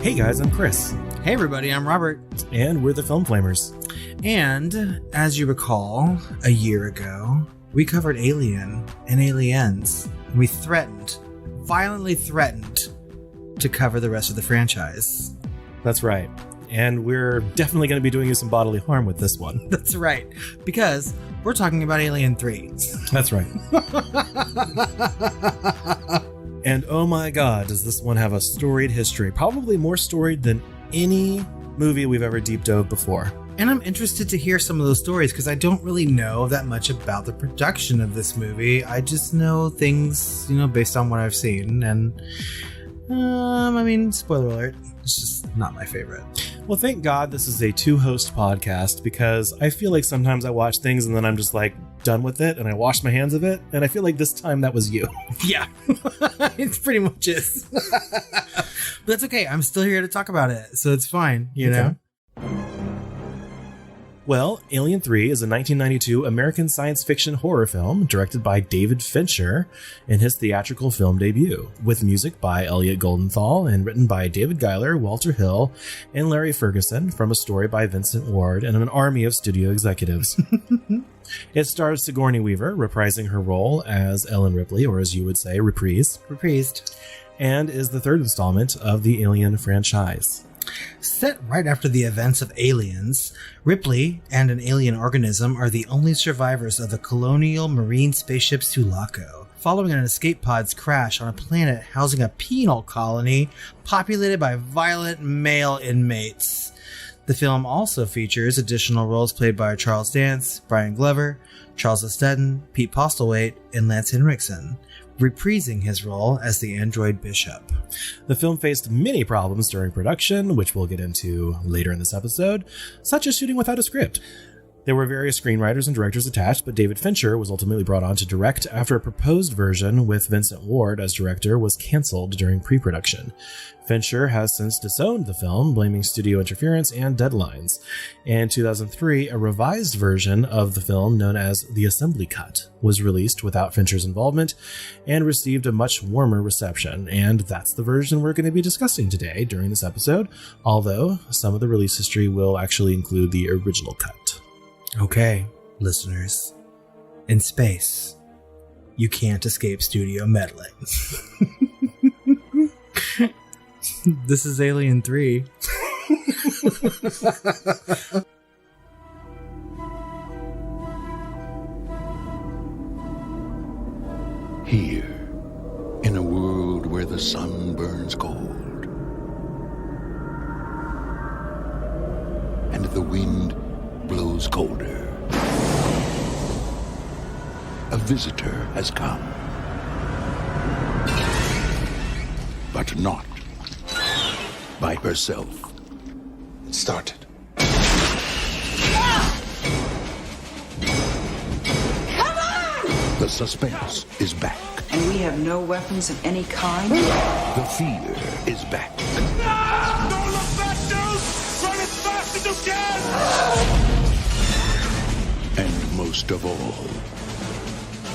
Hey guys, I'm Chris. Hey everybody, I'm Robert. And we're the Film Flamers. And as you recall, a year ago, we covered Alien and Aliens. We violently threatened to cover the rest of the franchise. That's right. And we're definitely going to be doing you some bodily harm with this one. That's right. Because we're talking about Alien 3. That's right. And oh my god, does this one have a storied history. Probably more storied than any movie we've ever deep dove before. And I'm interested to hear some of those stories because I don't really know that much about the production of this movie. I just know things, based on what I've seen. And, spoiler alert, it's just not my favorite. Well, thank God this is a two-host podcast because I feel like sometimes I watch things and then I'm just like done with it and I wash my hands of it. And I feel like this time that was you. Yeah, it's pretty much is. But that's okay. I'm still here to talk about it. So it's fine, you know? Well, Alien 3 is a 1992 American science fiction horror film directed by David Fincher in his theatrical film debut, with music by Elliot Goldenthal and written by David Giler, Walter Hill, and Larry Ferguson from a story by Vincent Ward and an army of studio executives. It stars Sigourney Weaver, reprising her role as Ellen Ripley, or as you would say, reprised, and is the third installment of the Alien franchise. Set right after the events of Aliens, Ripley and an alien organism are the only survivors of the colonial marine spaceship Sulaco, following an escape pod's crash on a planet housing a penal colony populated by violent male inmates. The film also features additional roles played by Charles Dance, Brian Glover, Charles Estetton, Pete Postlethwaite, and Lance Henriksen, reprising his role as the android Bishop. The film faced many problems during production, which we'll get into later in this episode, such as shooting without a script. There were various screenwriters and directors attached, but David Fincher was ultimately brought on to direct after a proposed version with Vincent Ward as director was canceled during pre-production. Fincher has since disowned the film, blaming studio interference and deadlines. In 2003, a revised version of the film known as The Assembly Cut was released without Fincher's involvement and received a much warmer reception, and that's the version we're going to be discussing today during this episode, although some of the release history will actually include the original cut. Okay, listeners, in space, you can't escape studio meddling. This is Alien 3. Here, in a world where the sun burns cold and the wind blows colder, a visitor has come, but not by herself. It started. Come on! The suspense is back. And we have no weapons of any kind? The fear is back. Don't look back, dude! Run as fast as you can! And most of all,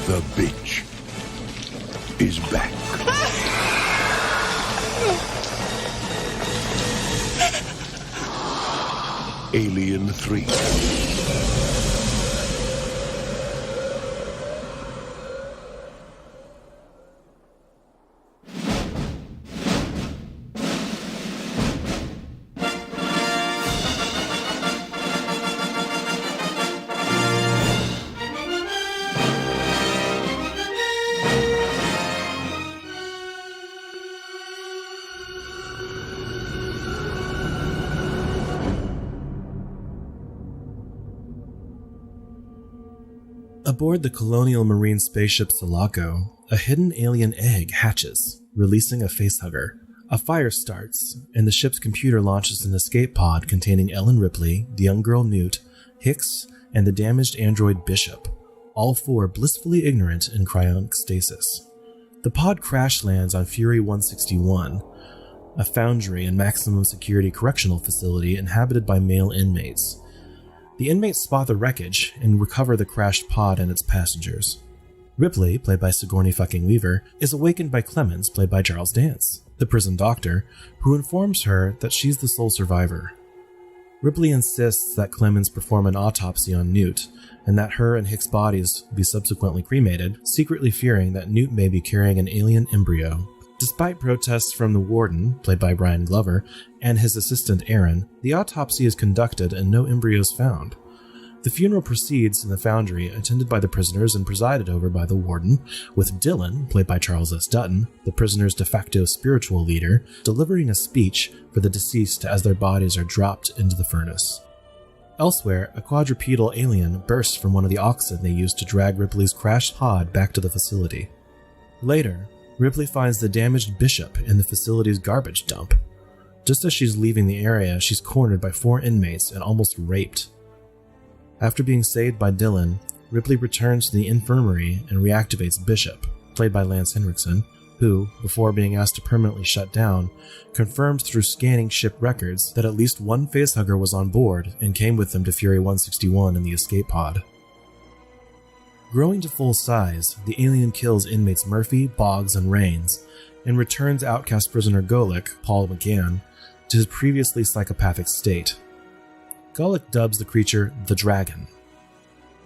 the bitch is back. Alien 3. Aboard the colonial marine spaceship Sulaco, a hidden alien egg hatches, releasing a facehugger. A fire starts, and the ship's computer launches an escape pod containing Ellen Ripley, the young girl Newt, Hicks, and the damaged android Bishop, all four blissfully ignorant in cryonic stasis. The pod crash lands on Fury 161, a foundry and maximum security correctional facility inhabited by male inmates. The inmates spot the wreckage and recover the crashed pod and its passengers. Ripley, played by Sigourney fucking Weaver, is awakened by Clemens, played by Charles Dance. the prison doctor, who informs her that she's the sole survivor. Ripley insists that Clemens perform an autopsy on Newt, and that her and Hicks' bodies be subsequently cremated, secretly fearing that Newt may be carrying an alien embryo. Despite protests from the warden, played by Brian Glover, and his assistant Aaron, the autopsy is conducted and no embryos found. The funeral proceeds in the foundry, attended by the prisoners and presided over by the warden, with Dylan, played by Charles S. Dutton, the prisoners' de facto spiritual leader, delivering a speech for the deceased as their bodies are dropped into the furnace. Elsewhere, a quadrupedal alien bursts from one of the oxen they used to drag Ripley's crashed pod back to the facility. Later, Ripley finds the damaged Bishop in the facility's garbage dump. Just as she's leaving the area, she's cornered by 4 inmates and almost raped. After being saved by Dylan, Ripley returns to the infirmary and reactivates Bishop, played by Lance Henriksen, who, before being asked to permanently shut down, confirms through scanning ship records that at least one facehugger was on board and came with them to Fury 161 in the escape pod. Growing to full size, the alien kills inmates Murphy, Boggs, and Rains, and returns outcast prisoner Golick, Paul McGann, to his previously psychopathic state. Golick dubs the creature the Dragon.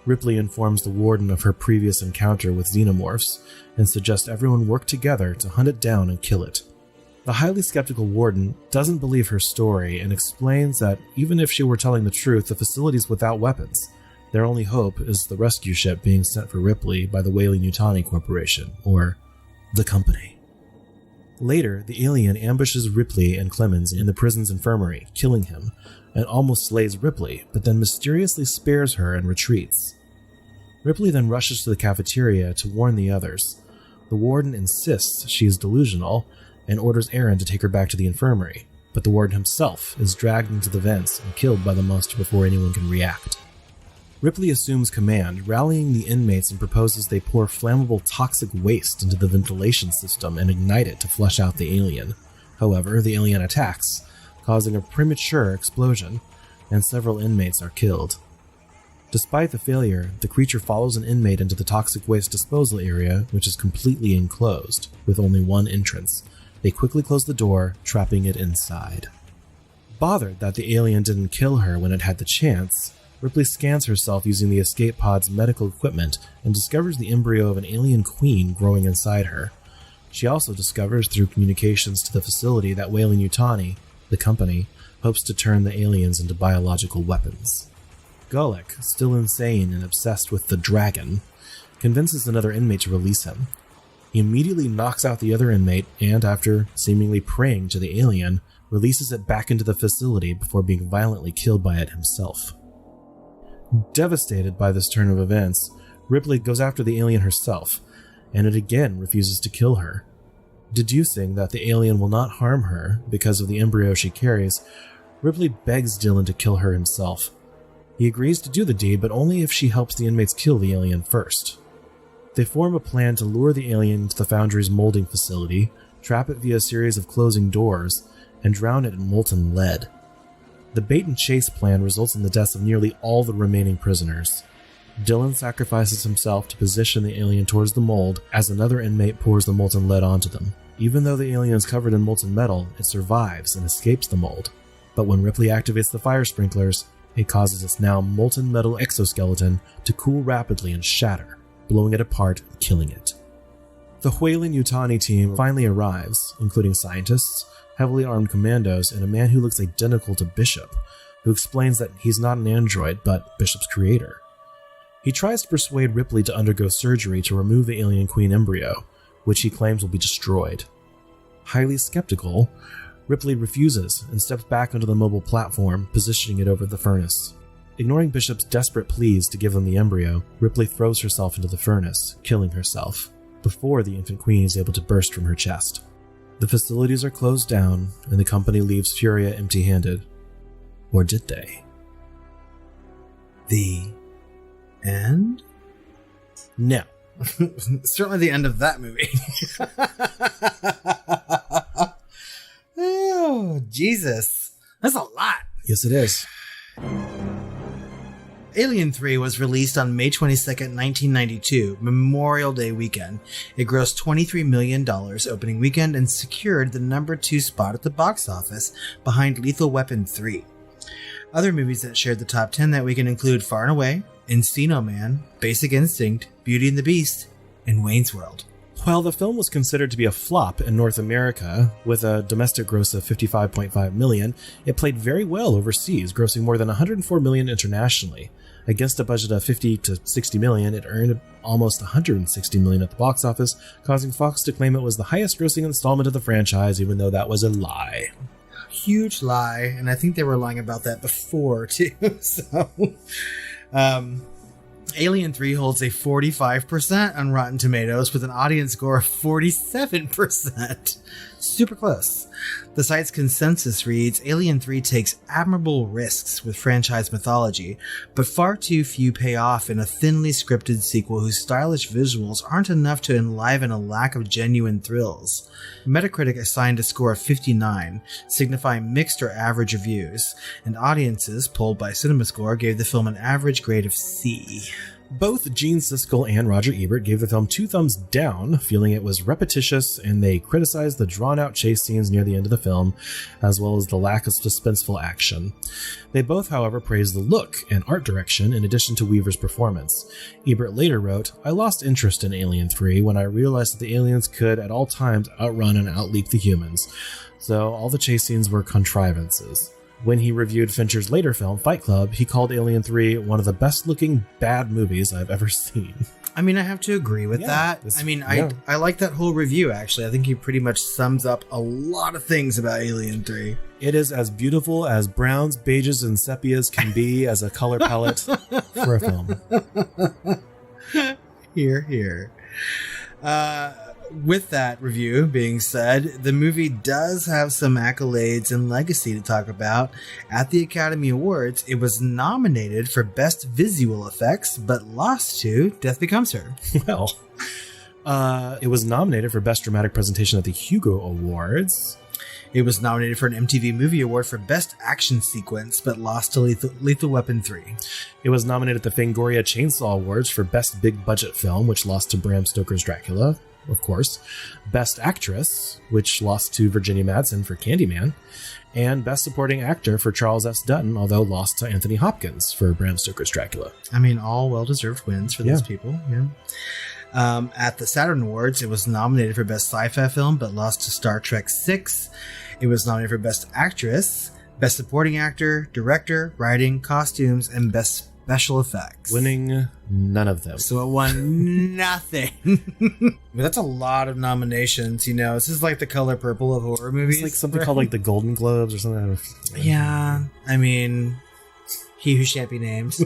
Ripley informs the warden of her previous encounter with xenomorphs and suggests everyone work together to hunt it down and kill it. The highly skeptical warden doesn't believe her story and explains that even if she were telling the truth, the facility's without weapons. Their only hope is the rescue ship being sent for Ripley by the Weyland-Yutani Corporation, or the Company. Later, the alien ambushes Ripley and Clemens in the prison's infirmary, killing him, and almost slays Ripley, but then mysteriously spares her and retreats. Ripley then rushes to the cafeteria to warn the others. The warden insists she is delusional and orders Aaron to take her back to the infirmary, but the warden himself is dragged into the vents and killed by the monster before anyone can react. Ripley assumes command, rallying the inmates, and proposes they pour flammable toxic waste into the ventilation system and ignite it to flush out the alien. However, the alien attacks, causing a premature explosion, and several inmates are killed. Despite the failure, the creature follows an inmate into the toxic waste disposal area, which is completely enclosed, with only one entrance. They quickly close the door, trapping it inside. Bothered that the alien didn't kill her when it had the chance, Ripley scans herself using the escape pod's medical equipment and discovers the embryo of an alien queen growing inside her. She also discovers through communications to the facility that Weyland-Yutani, the Company, hopes to turn the aliens into biological weapons. Golick, still insane and obsessed with the Dragon, convinces another inmate to release him. He immediately knocks out the other inmate and, after seemingly praying to the alien, releases it back into the facility before being violently killed by it himself. Devastated by this turn of events, Ripley goes after the alien herself, and it again refuses to kill her. Deducing that the alien will not harm her because of the embryo she carries, Ripley begs Dylan to kill her himself. He agrees to do the deed, but only if she helps the inmates kill the alien first. They form a plan to lure the alien into the Foundry's molding facility, trap it via a series of closing doors, and drown it in molten lead. The bait-and-chase plan results in the deaths of nearly all the remaining prisoners. Dylan sacrifices himself to position the alien towards the mold as another inmate pours the molten lead onto them. Even though the alien is covered in molten metal, it survives and escapes the mold. But when Ripley activates the fire sprinklers, it causes its now molten metal exoskeleton to cool rapidly and shatter, blowing it apart and killing it. The Weyland-Yutani team finally arrives, including scientists, heavily armed commandos, and a man who looks identical to Bishop, who explains that he's not an android, but Bishop's creator. He tries to persuade Ripley to undergo surgery to remove the alien queen embryo, which he claims will be destroyed. Highly skeptical, Ripley refuses and steps back onto the mobile platform, positioning it over the furnace. Ignoring Bishop's desperate pleas to give them the embryo, Ripley throws herself into the furnace, killing herself, before the infant queen is able to burst from her chest. The facilities are closed down, and the Company leaves Furia empty-handed. Or did they? The end? No. Certainly the end of that movie. Oh, Jesus. That's a lot. Yes, it is. Alien 3 was released on May 22nd, 1992, Memorial Day weekend. It grossed $23 million opening weekend and secured the number 2 spot at the box office behind Lethal Weapon 3. Other movies that shared the top 10 that weekend include Far and Away, Encino Man, Basic Instinct, Beauty and the Beast, and Wayne's World. While the film was considered to be a flop in North America, with a domestic gross of $55.5 million, it played very well overseas, grossing more than $104 million internationally. Against a budget of $50 to $60 million, it earned almost $160 million at the box office, causing Fox to claim it was the highest grossing installment of the franchise, even though that was a lie. Huge lie, and I think they were lying about that before, too. So, Alien 3 holds a 45% on Rotten Tomatoes with an audience score of 47%. Super close. The site's consensus reads, Alien 3 takes admirable risks with franchise mythology, but far too few pay off in a thinly scripted sequel whose stylish visuals aren't enough to enliven a lack of genuine thrills. Metacritic assigned a score of 59, signifying mixed or average reviews, and audiences, polled by CinemaScore, gave the film an average grade of C. Both Gene Siskel and Roger Ebert gave the film 2 thumbs down, feeling it was repetitious, and they criticized the drawn-out chase scenes near the end of the film, as well as the lack of suspenseful action. They both, however, praised the look and art direction in addition to Weaver's performance. Ebert later wrote, I lost interest in Alien 3 when I realized that the aliens could at all times outrun and outleap the humans, so all the chase scenes were contrivances. When he reviewed Fincher's later film, Fight Club, he called Alien 3 one of the best-looking bad movies I've ever seen. I mean, I have to agree with that. I like that whole review, actually. I think he pretty much sums up a lot of things about Alien 3. It is as beautiful as browns, beiges, and sepias can be as a color palette for a film. Here. With that review being said, the movie does have some accolades and legacy to talk about. At the Academy Awards, it was nominated for Best Visual Effects, but lost to Death Becomes Her. Well, it was nominated for Best Dramatic Presentation at the Hugo Awards. It was nominated for an MTV Movie Award for Best Action Sequence, but lost to Lethal Weapon 3. It was nominated at the Fangoria Chainsaw Awards for Best Big Budget Film, which lost to Bram Stoker's Dracula. Of course, Best Actress, which lost to Virginia Madsen for Candyman, and Best Supporting Actor for Charles S. Dutton, although lost to Anthony Hopkins for Bram Stoker's Dracula. I mean, all well-deserved wins for these people. Yeah. At the Saturn Awards, it was nominated for Best Sci-Fi Film, but lost to Star Trek VI. It was nominated for Best Actress, Best Supporting Actor, Director, Writing, Costumes, and Best Special Effects. Winning none of them. So it won nothing. That's a lot of nominations, you know. This is like the color purple of horror movies. It's like something called like the Golden Globes or something. Yeah, I mean, he who shan't be named.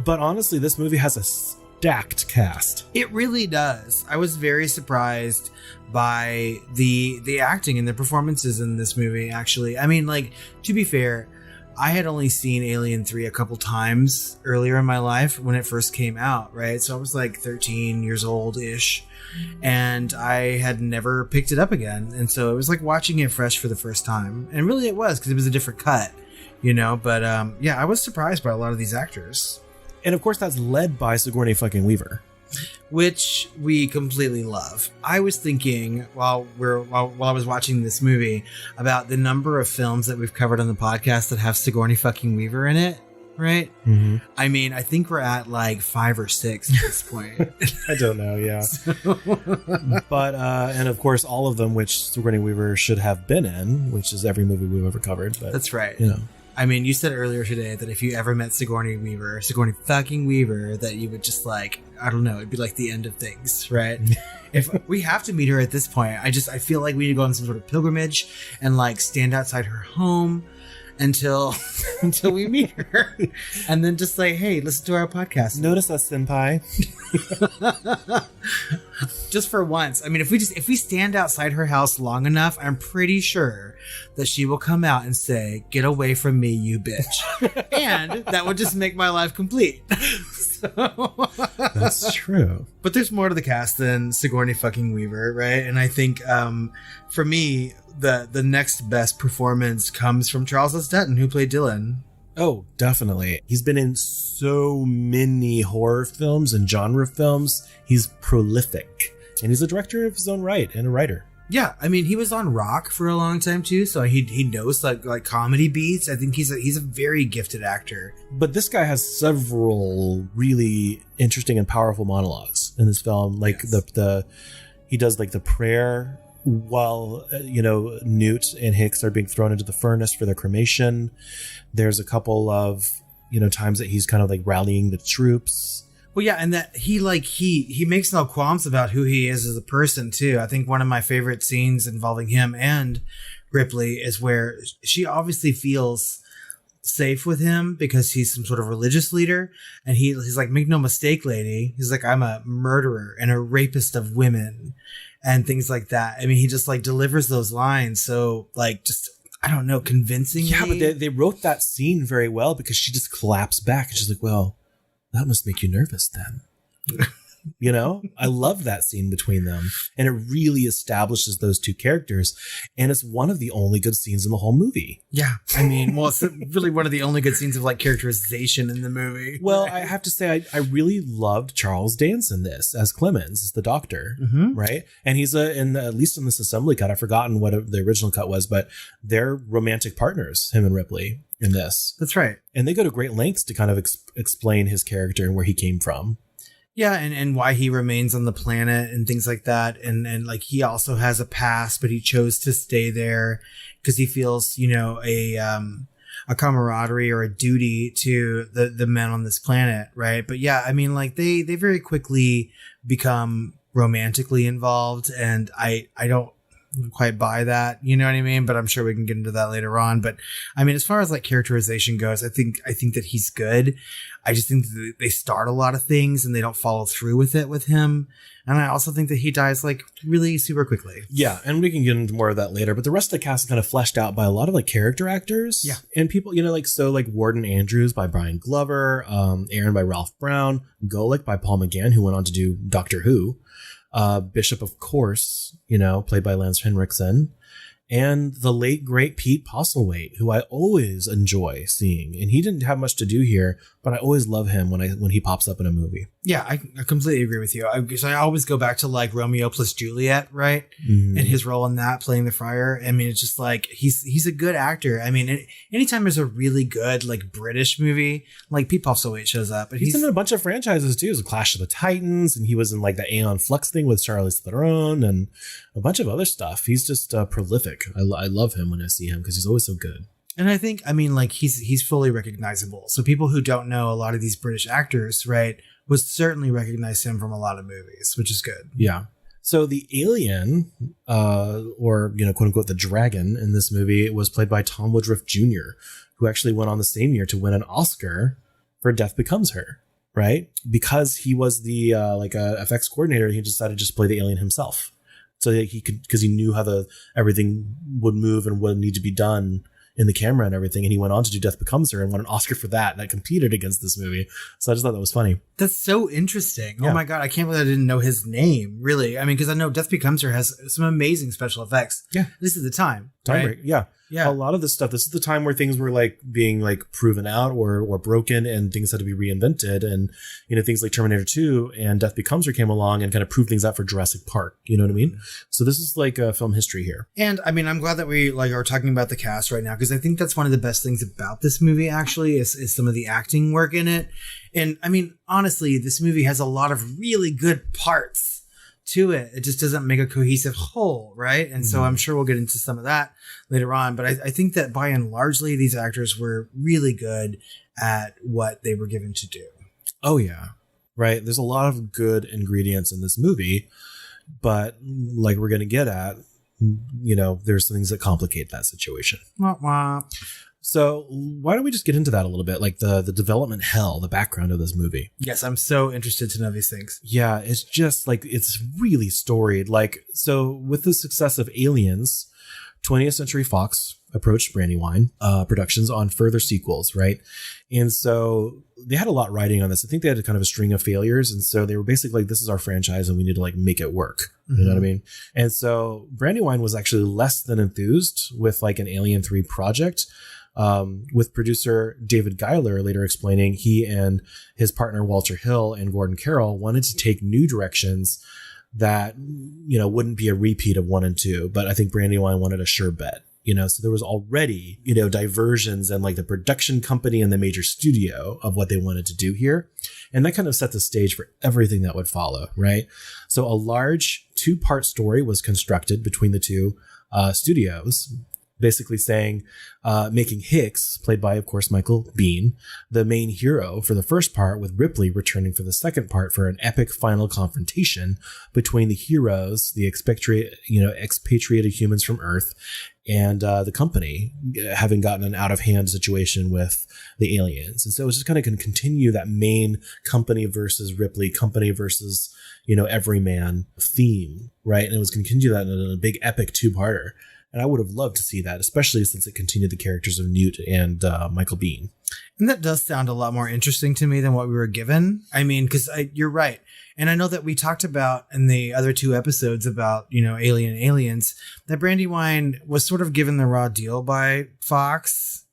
But honestly, this movie has a stacked cast. It really does. I was very surprised by the acting and the performances in this movie, actually. I mean, like, to be fair, I had only seen Alien 3 a couple times earlier in my life when it first came out, right? So I was like 13 years old-ish, and I had never picked it up again. And so it was like watching it fresh for the first time. And really it was, because it was a different cut, you know? But yeah, I was surprised by a lot of these actors. And of course, that's led by Sigourney fucking Weaver, which we completely love. I was thinking while I was watching this movie about the number of films that we've covered on the podcast that have Sigourney fucking Weaver in it, right? Mm-hmm. I mean, I think we're at like 5 or 6 at this point. I don't know, yeah. But, and of course, all of them which Sigourney Weaver should have been in, which is every movie we've ever covered. But, that's right. You know. I mean, you said earlier today that if you ever met Sigourney fucking Weaver, that you would just like, I don't know, it'd be like the end of things, right? If we have to meet her at this point, I feel like we need to go on some sort of pilgrimage and like stand outside her home until we meet her, and then just say, hey, listen to our podcast. Notice us, senpai. Just for once. I mean, if we stand outside her house long enough, I'm pretty sure that she will come out and say, get away from me, you bitch. And that would just make my life complete. That's true. But there's more to the cast than Sigourney fucking Weaver, right? And I think for me, the next best performance comes from Charles S. Dutton, who played Dylan. Oh, definitely. He's been in so many horror films and genre films. He's prolific. And he's a director of his own right and a writer. Yeah, I mean, he was on Rock for a long time too, so he knows like comedy beats. I think he's a very gifted actor. But this guy has several really interesting and powerful monologues in this film. Like the he does like the prayer while Newt and Hicks are being thrown into the furnace for their cremation. There's a couple of times that he's kind of like rallying the troops. Well, yeah, and that he makes no qualms about who he is as a person too. I think one of my favorite scenes involving him and Ripley is where she obviously feels safe with him because he's some sort of religious leader, and he's like, make no mistake, lady. He's like, I'm a murderer and a rapist of women and things like that. I mean, he just like delivers those lines so like just, I don't know, convincingly. Yeah, but they wrote that scene very well because she just collapsed back and she's like, well, that must make you nervous then. I love that scene between them, and it really establishes those two characters, and it's one of the only good scenes in the whole movie. Yeah, I mean, well, it's really one of the only good scenes of like characterization in the movie. Well, I have to say, I really loved Charles Dance in this as Clemens, as the doctor, right? And he's at least in this assembly cut, I've forgotten what the original cut was, but they're romantic partners, him and Ripley, in this. That's right. And they go to great lengths to kind of explain his character and where he came from. Yeah, and why he remains on the planet and things like that. And like he also has a past, but he chose to stay there because he feels, a camaraderie or a duty to the men on this planet, right? But yeah, I mean, like they very quickly become romantically involved, and I don't quite buy that, you know what I mean? But I'm sure we can get into that later on. But I mean, as far as like characterization goes, I think that he's good. I just think that they start a lot of things and they don't follow through with it with him. And I also think that he dies like really super quickly. Yeah, and we can get into more of that later. But the rest of the cast is kind of fleshed out by a lot of like character actors. Yeah. And people, like Warden Andrews by Brian Glover, Aaron by Ralph Brown, Golic by Paul McGann, who went on to do Doctor Who. Bishop, of course, played by Lance Henriksen, and the late, great Pete Postlethwaite, who I always enjoy seeing. And he didn't have much to do here, but I always love him when he pops up in a movie. Yeah, I completely agree with you. I always go back to like Romeo plus Juliet, right? And his role in that, playing the friar. I mean, it's just like he's a good actor. I mean, anytime there's a really good like British movie, like Pete Postlethwaite shows up. But he's in a bunch of franchises too. There's Clash of the Titans, and he was in like the Aeon Flux thing with Charlize Theron and a bunch of other stuff. He's just prolific. I love him when I see him because he's always so good. And I think, I mean, like he's fully recognizable. So people who don't know a lot of these British actors, right, would certainly recognize him from a lot of movies, which is good. Yeah. So the alien, or quote unquote the dragon in this movie, was played by Tom Woodruff Jr., who actually went on the same year to win an Oscar for Death Becomes Her, right? Because he was the FX coordinator, he decided to just play the alien himself, so that he could, because he knew how everything would move and what needed to be done in the camera and everything. And he went on to do Death Becomes Her and won an Oscar for that competed against this movie. So I just thought that was funny. That's so interesting. Yeah. Oh my God. I can't believe I didn't know his name, really. I mean, because I know Death Becomes Her has some amazing special effects. Yeah. This is the time. Time right? break. Yeah. Yeah. A lot of this stuff, this is the time where things were like being like proven out or broken, and things had to be reinvented. And, things like Terminator 2 and Death Becomes Her came along and kind of proved things out for Jurassic Park. You know what I mean? So this is like a film history here. And I mean, I'm glad that we are talking about the cast right now, because I think that's one of the best things about this movie actually is some of the acting work in it. And I mean, honestly, this movie has a lot of really good parts to it. It just doesn't make a cohesive whole, right? And so I'm sure we'll get into some of that later on. But I think that by and largely, these actors were really good at what they were given to do. Oh, yeah. Right. There's a lot of good ingredients in this movie, but like we're going to get at, there's things that complicate that situation. Wah, wah. So why don't we just get into that a little bit, like the development hell, the background of this movie? Yes, I'm so interested to know these things. Yeah, it's just like, it's really storied. Like, so with the success of Aliens, 20th Century Fox approached Brandywine Productions on further sequels, right? And so they had a lot riding on this. I think they had kind of a string of failures. And so they were basically like, this is our franchise and we need to like make it work. You know what I mean? And so Brandywine was actually less than enthused with like an Alien 3 project. with producer David Giler later explaining he and his partner Walter Hill and Gordon Carroll wanted to take new directions that, wouldn't be a repeat of 1 and 2. But I think Brandywine wanted a sure bet. So there was already, diversions and like the production company and the major studio of what they wanted to do here. And that kind of set the stage for everything that would follow, right? So a large 2-part story was constructed between the two studios, basically saying, making Hicks, played by, of course, Michael Biehn, the main hero for the first part, with Ripley returning for the second part for an epic final confrontation between the heroes, the expatriated humans from Earth, and the company, having gotten an out-of-hand situation with the aliens. And so it was just kind of going to continue that main company versus Ripley, company versus, everyman theme, right? And it was going to continue that in a big epic 2-parter. And I would have loved to see that, especially since it continued the characters of Newt and Michael Biehn. And that does sound a lot more interesting to me than what we were given. I mean, because you're right. And I know that we talked about in the other 2 episodes about, Alien and Aliens, that Brandywine was sort of given the raw deal by Fox,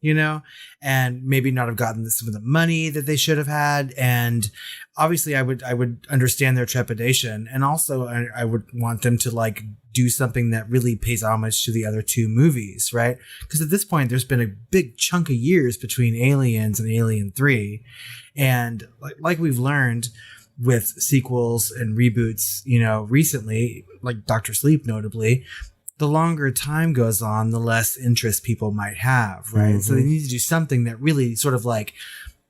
and maybe not have gotten some of the money that they should have had. And obviously I would understand their trepidation. And also I would want them to like do something that really pays homage to the other 2 movies, right? Because at this point, there's been a big chunk of years between Aliens and Alien 3. And like we've learned with sequels and reboots, recently, like Dr. Sleep notably, the longer time goes on, the less interest people might have, right? Mm-hmm. So they need to do something that really sort of like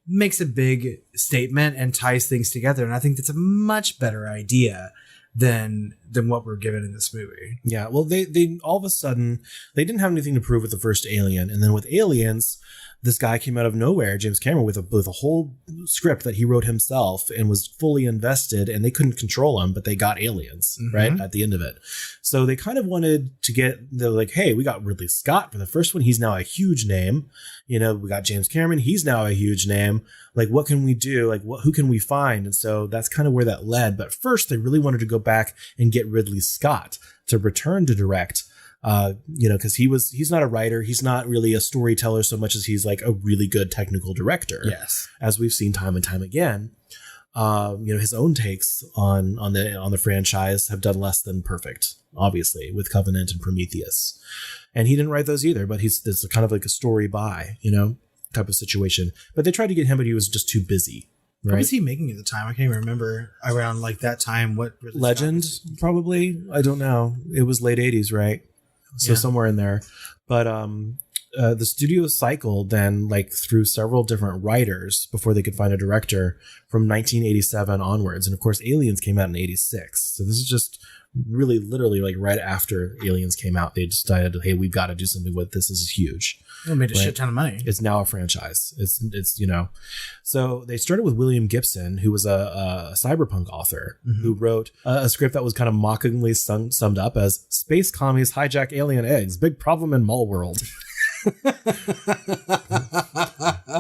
makes a big statement and ties things together. And I think that's a much better idea than what we're given in this movie. Yeah, well, they all of a sudden, they didn't have anything to prove with the first Alien. And then with Aliens, this guy came out of nowhere, James Cameron, with a whole script that he wrote himself and was fully invested, and they couldn't control him, but they got Aliens, right, at the end of it. So they kind of wanted to they're like, hey, we got Ridley Scott for the first one. He's now a huge name. We got James Cameron. He's now a huge name. Like, what can we do? Like, who can we find? And so that's kind of where that led. But first, they really wanted to go back and get Ridley Scott to return to direct. Because he's not a writer. He's not really a storyteller so much as he's like a really good technical director. Yes. As we've seen time and time again. His own takes on the franchise have done less than perfect, obviously, with Covenant and Prometheus. And he didn't write those either, but it's kind of like a story by, type of situation. But they tried to get him, but he was just too busy. Right? What was he making at the time? I can't even remember around like that time. What really Legend, probably. I don't know. It was late 80s, right? So somewhere in there. But the studio cycled then like through several different writers before they could find a director from 1987 onwards. And of course, Aliens came out in 86. So this is just really literally like right after Aliens came out. They decided, hey, we've got to do something with this. This is huge. It made a shit ton of money. It's now a franchise. It's So they started with William Gibson, who was a cyberpunk author who wrote a script that was kind of mockingly summed up as "Space commies hijack alien eggs. Big problem in Mall World."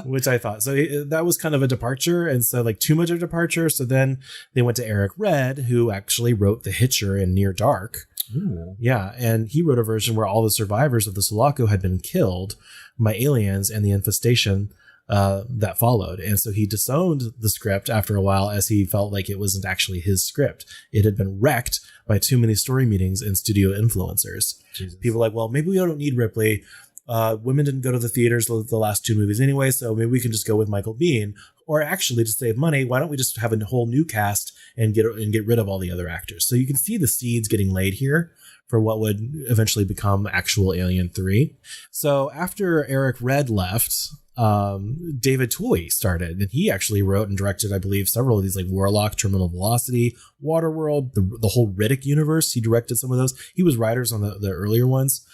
Which I thought. So that was kind of a departure. And so like too much of a departure. So then they went to Eric Red, who actually wrote The Hitcher and Near Dark. Ooh. Yeah, and he wrote a version where all the survivors of the Sulaco had been killed by aliens and the infestation that followed. And so he disowned the script after a while, as he felt like it wasn't actually his script. It had been wrecked by too many story meetings and studio influencers. Jesus. People were like, well, maybe we don't need Ripley. Women didn't go to the theaters the last 2 movies anyway, so maybe we can just go with Michael Biehn. Or actually, to save money, why don't we just have a whole new cast and get rid of all the other actors? So you can see the seeds getting laid here for what would eventually become actual Alien 3. So after Eric Red left, David Tooley started, and he actually wrote and directed, I believe, several of these, like Warlock, Terminal Velocity, Waterworld, the whole Riddick universe. He directed some of those. He was writers on the earlier ones.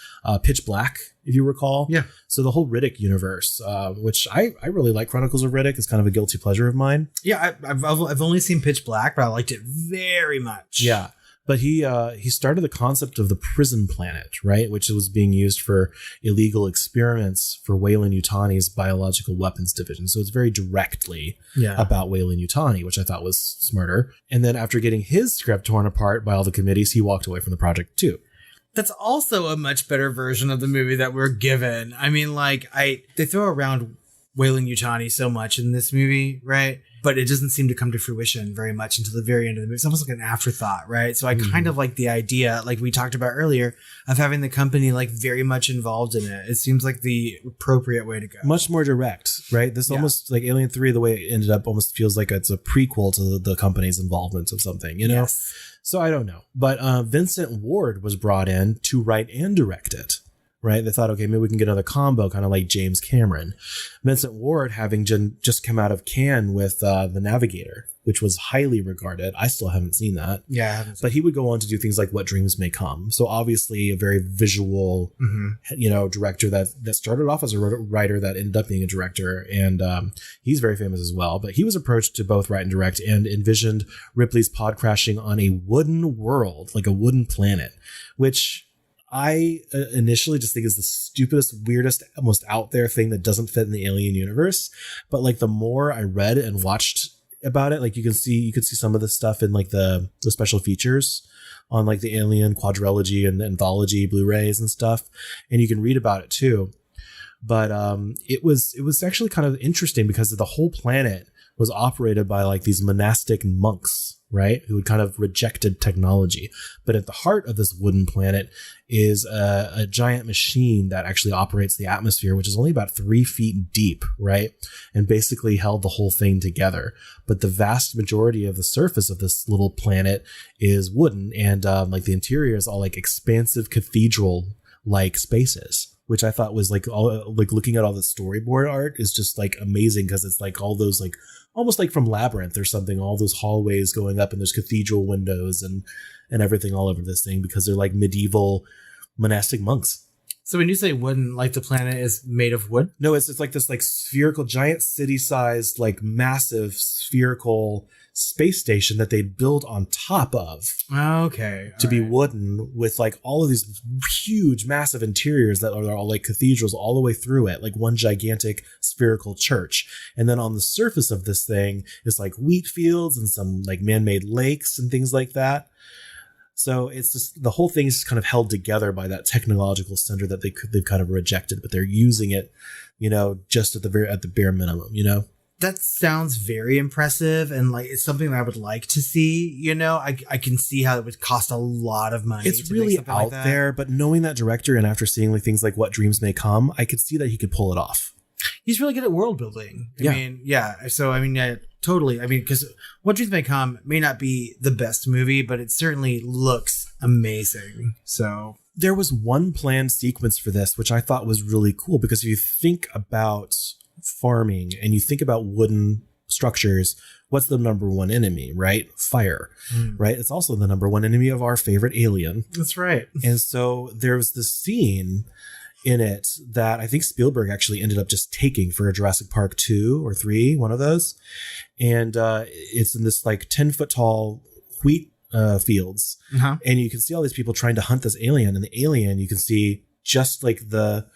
Pitch Black, if you recall. Yeah. So the whole Riddick universe, which I really like. Chronicles of Riddick is kind of a guilty pleasure of mine. Yeah, I've only seen Pitch Black, but I liked it very much. Yeah. But he started the concept of the prison planet, right? Which was being used for illegal experiments for Weyland-Yutani's biological weapons division. So it's very directly about Weyland-Yutani, which I thought was smarter. And then after getting his script torn apart by all the committees, he walked away from the project too. That's also a much better version of the movie that we're given. I mean, like, they throw around Weyland Yutani so much in this movie, right? But it doesn't seem to come to fruition very much until the very end of the movie. It's almost like an afterthought, right? So I kind of like the idea, like we talked about earlier, of having the company like very much involved in it. It seems like the appropriate way to go. Much more direct, right? This almost like Alien 3, the way it ended up almost feels like it's a prequel to the company's involvement of something, you know? Yes. So I don't know. But Vincent Ward was brought in to write and direct it. Right? They thought, okay, maybe we can get another combo, kind of like James Cameron. Vincent Ward having just come out of Cannes with The Navigator, which was highly regarded. I still haven't seen that. Yeah, I haven't seen but he would go on to do things like What Dreams May Come. So obviously a very visual, director that started off as a writer that ended up being a director. And he's very famous as well. But he was approached to both write and direct and envisioned Ripley's pod crashing on a wooden world, like a wooden planet, which I initially just think is the stupidest, weirdest, most out there thing that doesn't fit in the Alien universe. But like the more I read and watched about it, like you could see some of the stuff in like the special features on like the Alien quadrilogy and the anthology Blu-rays and stuff. And you can read about it too. But it was actually kind of interesting because the whole planet was operated by like these monastic monks, right? Who had kind of rejected technology. But at the heart of this wooden planet is a giant machine that actually operates the atmosphere, which is only about 3 feet deep, right? And basically held the whole thing together. But the vast majority of the surface of this little planet is wooden. And like the interior is all like expansive cathedral-like spaces, which I thought was like all like looking at all the storyboard art is just like amazing because it's like all those like almost like from Labyrinth or something, all those hallways going up and there's cathedral windows and everything all over this thing because they're like medieval monastic monks. So when you say wooden, like the planet is made of wood? No, it's like this like spherical, giant city-sized, like massive spherical space station that they build on top of. Okay. To be wooden with like all of these huge, massive interiors that are all like cathedrals all the way through it, like one gigantic spherical church. And then on the surface of this thing is like wheat fields and some like man-made lakes and things like that. So it's just the whole thing is kind of held together by that technological center that they've kind of rejected, but they're using it, just at the bare minimum, That sounds very impressive, and like it's something that I would like to see. I can see how it would cost a lot of money. It's really out there, but knowing that director and after seeing like things like What Dreams May Come, I could see that he could pull it off. He's really good at world building. So totally. Because What Dreams May Come may not be the best movie, but it certainly looks amazing. So there was one planned sequence for this, which I thought was really cool because if you think about farming and you think about wooden structures, what's the number one enemy, right? Fire, right? It's also the number one enemy of our favorite alien. That's right. And so there's this scene in it that I think Spielberg actually ended up just taking for a Jurassic Park 2 or 3, one of those. And it's in this like 10-foot tall wheat fields. And you can see all these people trying to hunt this alien, and the alien, you can see just like the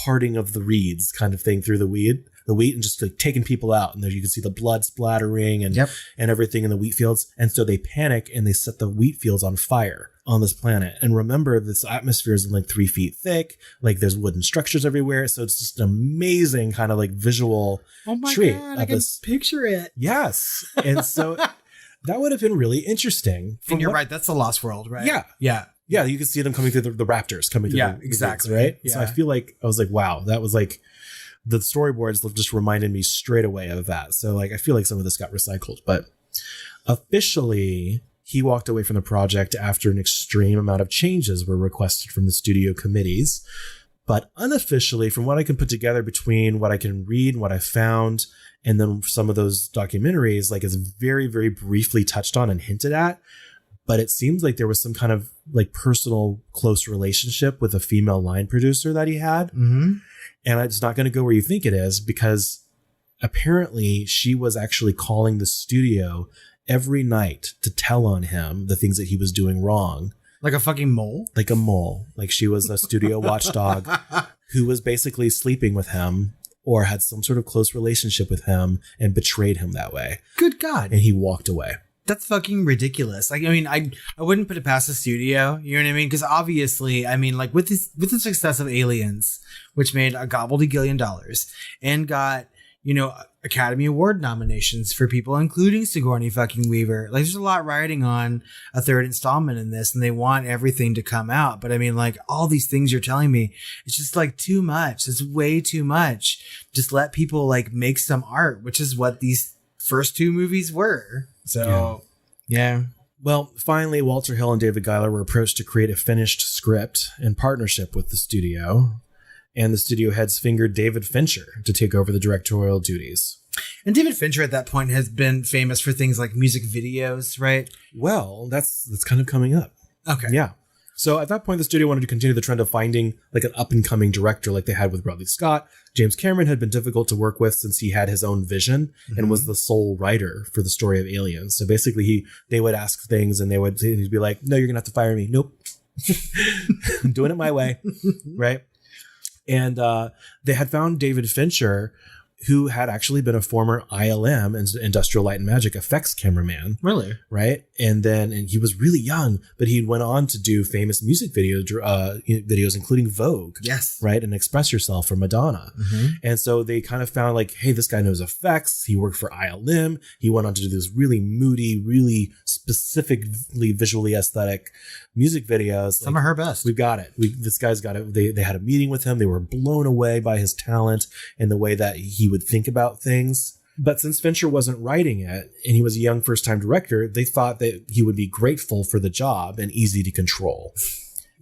parting of the reeds kind of thing through the wheat and just like taking people out. And there you can see the blood splattering and everything in the wheat fields. And so they panic and they set the wheat fields on fire on this planet. And remember, this atmosphere is like 3 feet thick. Like there's wooden structures everywhere. So it's just an amazing kind of like visual treat. God, I can picture it. Yes. And so that would have been really interesting. And you're right. That's the Lost World, right? Yeah. Yeah. Yeah. You can see them coming through the raptors coming through. Yeah, the exactly. Woods, right. Yeah. So I feel like I was like, wow, that was like the storyboards just reminded me straight away of that. So like, I feel like some of this got recycled, but officially he walked away from the project after an extreme amount of changes were requested from the studio committees. But unofficially, from what I can put together between what I can read and what I found, and then some of those documentaries, like it's very, very briefly touched on and hinted at. But it seems like there was some kind of like personal close relationship with a female line producer that he had. Mm-hmm. And it's not going to go where you think it is, because apparently she was actually calling the studio every night to tell on him the things that he was doing wrong. Like a fucking mole? Like a mole. Like she was a studio watchdog who was basically sleeping with him or had some sort of close relationship with him and betrayed him that way. Good God. And he walked away. That's fucking ridiculous. Like, I mean, I wouldn't put it past the studio. You know what I mean? Because obviously, I mean, like with the success of Aliens, which made a gobbledygillion dollars and got, you know, Academy Award nominations for people, including Sigourney fucking Weaver. Like, there's a lot riding on a third installment in this, and they want everything to come out. But I mean, like, all these things you're telling me, it's just like too much. It's way too much. Just let people like make some art, which is what these first two movies were. So, yeah. Well, finally, Walter Hill and David Giler were approached to create a finished script in partnership with the studio. And the studio heads fingered David Fincher to take over the directorial duties. And David Fincher at that point has been famous for things like music videos, right? Well, that's kind of coming up. Okay. Yeah. So at that point, the studio wanted to continue the trend of finding like an up-and-coming director like they had with Ridley Scott. James Cameron had been difficult to work with since he had his own vision and was the sole writer for the story of Aliens. So basically, they would ask things and he'd be like, no, you're going to have to fire me. Nope. I'm doing it my way. Right. And they had found David Fincher, who had actually been a former ILM, Industrial Light and Magic effects cameraman. Really? Right. And he was really young, but he went on to do famous music videos, including Vogue. Yes. Right. And Express Yourself for Madonna. And so they kind of found like, hey, this guy knows effects. He worked for ILM. He went on to do this really moody, really specifically visually aesthetic music videos. Some of her best. We've got it. This guy's got it. They had a meeting with him. They were blown away by his talent and the way that he would think about things. But since Fincher wasn't writing it and he was a young first-time director, they thought that he would be grateful for the job and easy to control.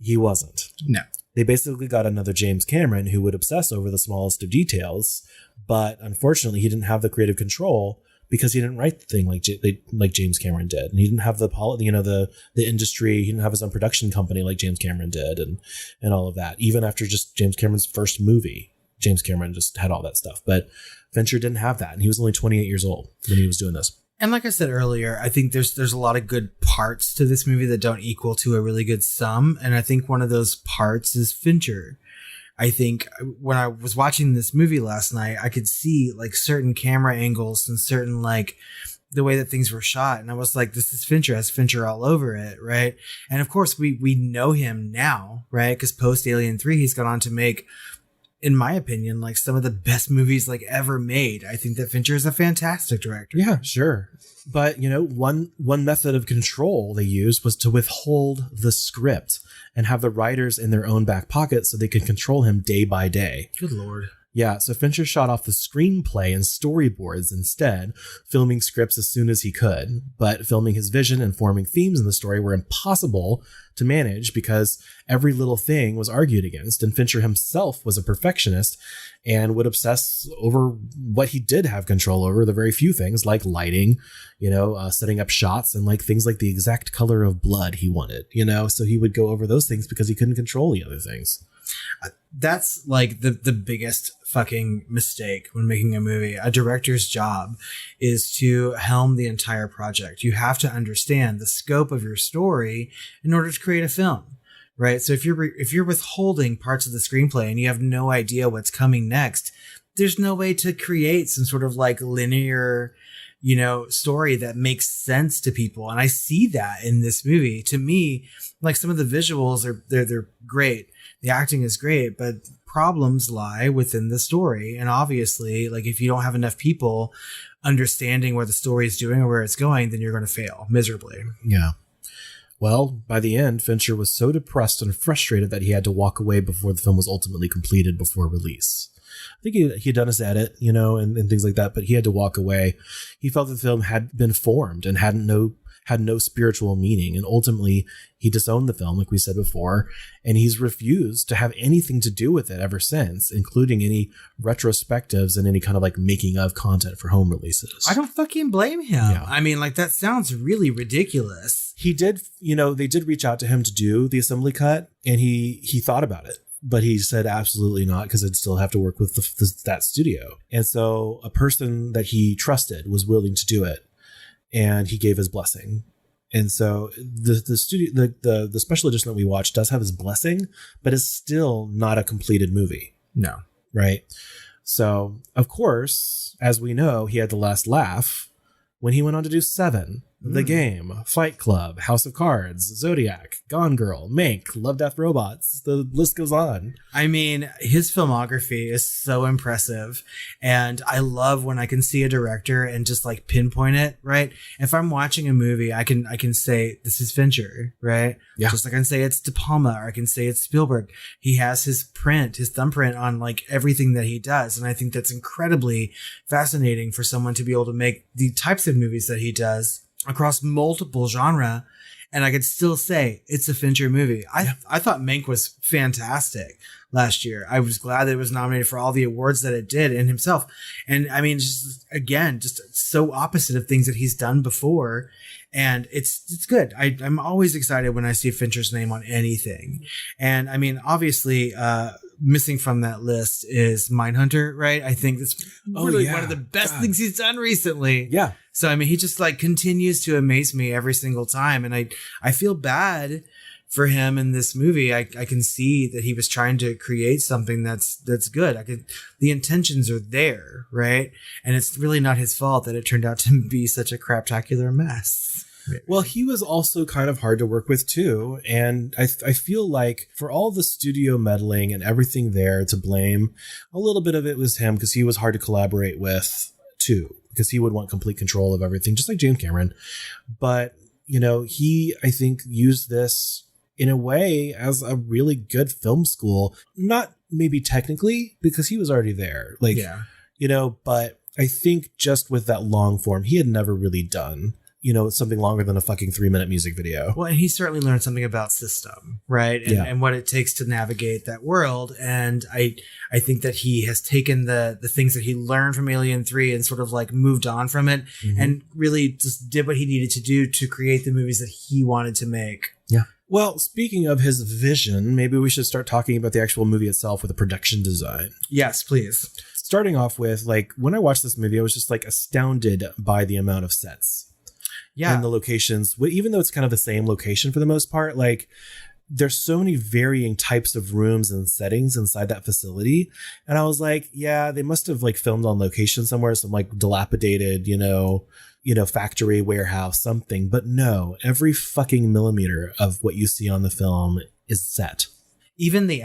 He wasn't. No. They basically got another James Cameron who would obsess over the smallest of details, but unfortunately he didn't have the creative control because he didn't write the thing like James Cameron did. And he didn't have the industry. He didn't have his own production company like James Cameron did and all of that. Even after just James Cameron's first movie, James Cameron just had all that stuff. But Fincher didn't have that. And he was only 28 years old when he was doing this. And like I said earlier, I think there's a lot of good parts to this movie that don't equal to a really good sum. And I think one of those parts is Fincher. I think when I was watching this movie last night, I could see like certain camera angles and certain like the way that things were shot. And I was like, this is Fincher, has Fincher all over it. Right. And of course we know him now, right? Because post Alien 3, he's gone on to make, in my opinion, like some of the best movies like ever made. I think that Fincher is a fantastic director. Yeah, sure. But, you know, one method of control they used was to withhold the script and have the writers in their own back pocket so they could control him day by day. Good Lord. Yeah, so Fincher shot off the screenplay and storyboards instead, filming scripts as soon as he could. But filming his vision and forming themes in the story were impossible to manage because every little thing was argued against. And Fincher himself was a perfectionist and would obsess over what he did have control over, the very few things like lighting, setting up shots and like things like the exact color of blood he wanted, so he would go over those things because he couldn't control the other things. That's like the biggest fucking mistake when making a movie. A director's job is to helm the entire project. You have to understand the scope of your story in order to create a film, right? So if you're withholding parts of the screenplay and you have no idea what's coming next, there's no way to create some sort of like linear, story that makes sense to people. And I see that in this movie. To me, like some of the visuals they're great. The acting is great, but problems lie within the story. And obviously, like if you don't have enough people understanding what the story is doing or where it's going, then you're going to fail miserably. Yeah. Well, by the end, Fincher was so depressed and frustrated that he had to walk away before the film was ultimately completed before release. I think he had done his edit, and things like that, but he had to walk away. He felt the film had been formed and had no spiritual meaning. And ultimately, he disowned the film, like we said before, and he's refused to have anything to do with it ever since, including any retrospectives and any kind of like making of content for home releases. I don't fucking blame him. Yeah. I mean, like that sounds really ridiculous. He did, they did reach out to him to do the assembly cut, and he thought about it. But he said absolutely not, because I'd still have to work with that studio. And so a person that he trusted was willing to do it, and he gave his blessing. And so the studio, the special edition that we watched does have his blessing, but it's still not a completed movie. No. Right. So, of course, as we know, he had the last laugh when he went on to do 7, The Game, Fight Club, House of Cards, Zodiac, Gone Girl, Mank, Love, Death, Robots. The list goes on. I mean, his filmography is so impressive. And I love when I can see a director and just like pinpoint it, right? If I'm watching a movie, I can say, this is Fincher, right? Yeah. Just like I can say it's De Palma, or I can say it's Spielberg. He has his thumbprint on like everything that he does. And I think that's incredibly fascinating for someone to be able to make the types of movies that he does across multiple genre, and I could still say it's a Fincher movie. I thought Mank was fantastic last year. I was glad that it was nominated for all the awards that it did in himself. And I mean, just so opposite of things that he's done before. And it's good. I'm always excited when I see Fincher's name on anything. And I mean, obviously, missing from that list is Mindhunter, right? I think that's really one of the best things he's done recently. Yeah. So, I mean, he just like continues to amaze me every single time. And I feel bad for him in this movie. I can see that he was trying to create something that's good. The intentions are there, right? And it's really not his fault that it turned out to be such a craptacular mess. Well, he was also kind of hard to work with too. And I feel like for all the studio meddling and everything there to blame, a little bit of it was him because he was hard to collaborate with too, because he would want complete control of everything, just like James Cameron. But, you know, he, I think, used this in a way as a really good film school, not maybe technically because he was already there, like, you know, but I think just with that long form, he had never really done, you know, something longer than a fucking 3-minute music video. Well, and he certainly learned something about system, right? And what it takes to navigate that world. And I think that he has taken the things that he learned from Alien 3 and sort of like moved on from it and really just did what he needed to do to create the movies that he wanted to make. Yeah. Well, speaking of his vision, maybe we should start talking about the actual movie itself with the production design. Yes, please. Starting off with, like, when I watched this movie, I was just like astounded by the amount of sets. Yeah. And the locations, even though it's kind of the same location for the most part, like there's so many varying types of rooms and settings inside that facility. And I was like, yeah, they must have like filmed on location somewhere, some like dilapidated, you know, factory, warehouse, something. But no, every fucking millimeter of what you see on the film is set. Even the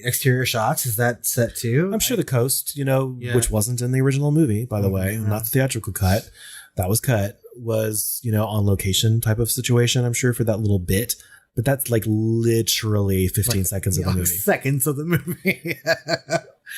exterior shots, is that set too? I'm sure the coast, you know, which wasn't in the original movie, by the way, not the theatrical cut. That was cut, was, you know, on location type of situation, I'm sure, for that little bit. But that's like literally 15 seconds of the movie. Seconds of the movie.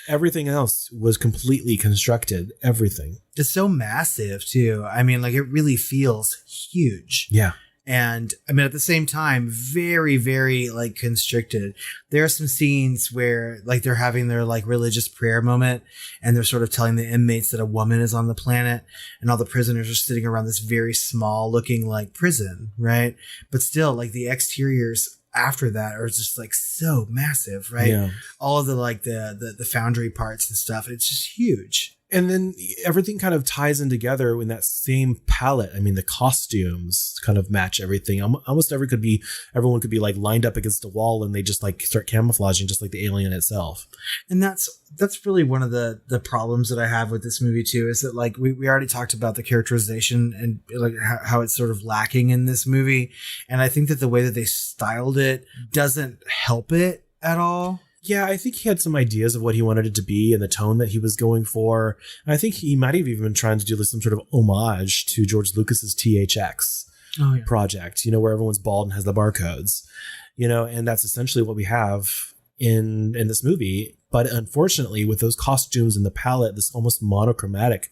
Everything else was completely constructed. Everything. It's so massive too. I mean, like it really feels huge. Yeah. And I mean, at the same time, very, very like constricted. There are some scenes where like they're having their like religious prayer moment and they're sort of telling the inmates that a woman is on the planet and all the prisoners are sitting around this very small looking like prison, right? But still like the exteriors after that are just like so massive, right? Yeah. All of the like the foundry parts and stuff. It's just huge. And then everything kind of ties in together in that same palette. I mean, the costumes kind of match everything. Almost everyone could be like lined up against a wall and they just like start camouflaging just like the alien itself. And that's really one of the problems that I have with this movie too, is that like we already talked about the characterization and like how it's sort of lacking in this movie. And I think that the way that they styled it doesn't help it at all. Yeah, I think he had some ideas of what he wanted it to be and the tone that he was going for. And I think he might have even been trying to do some sort of homage to George Lucas's THX project, you know, where everyone's bald and has the barcodes, you know, and that's essentially what we have in this movie. But unfortunately, with those costumes and the palette, this almost monochromatic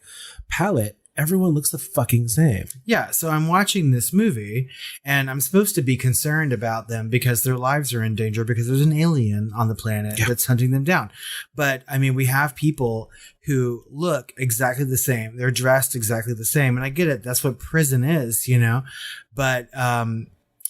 palette, everyone looks the fucking same. Yeah, so I'm watching this movie and I'm supposed to be concerned about them because their lives are in danger because there's an alien on the planet that's hunting them down. But I mean, we have people who look exactly the same. They're dressed exactly the same. And I get it. That's what prison is, you know, but,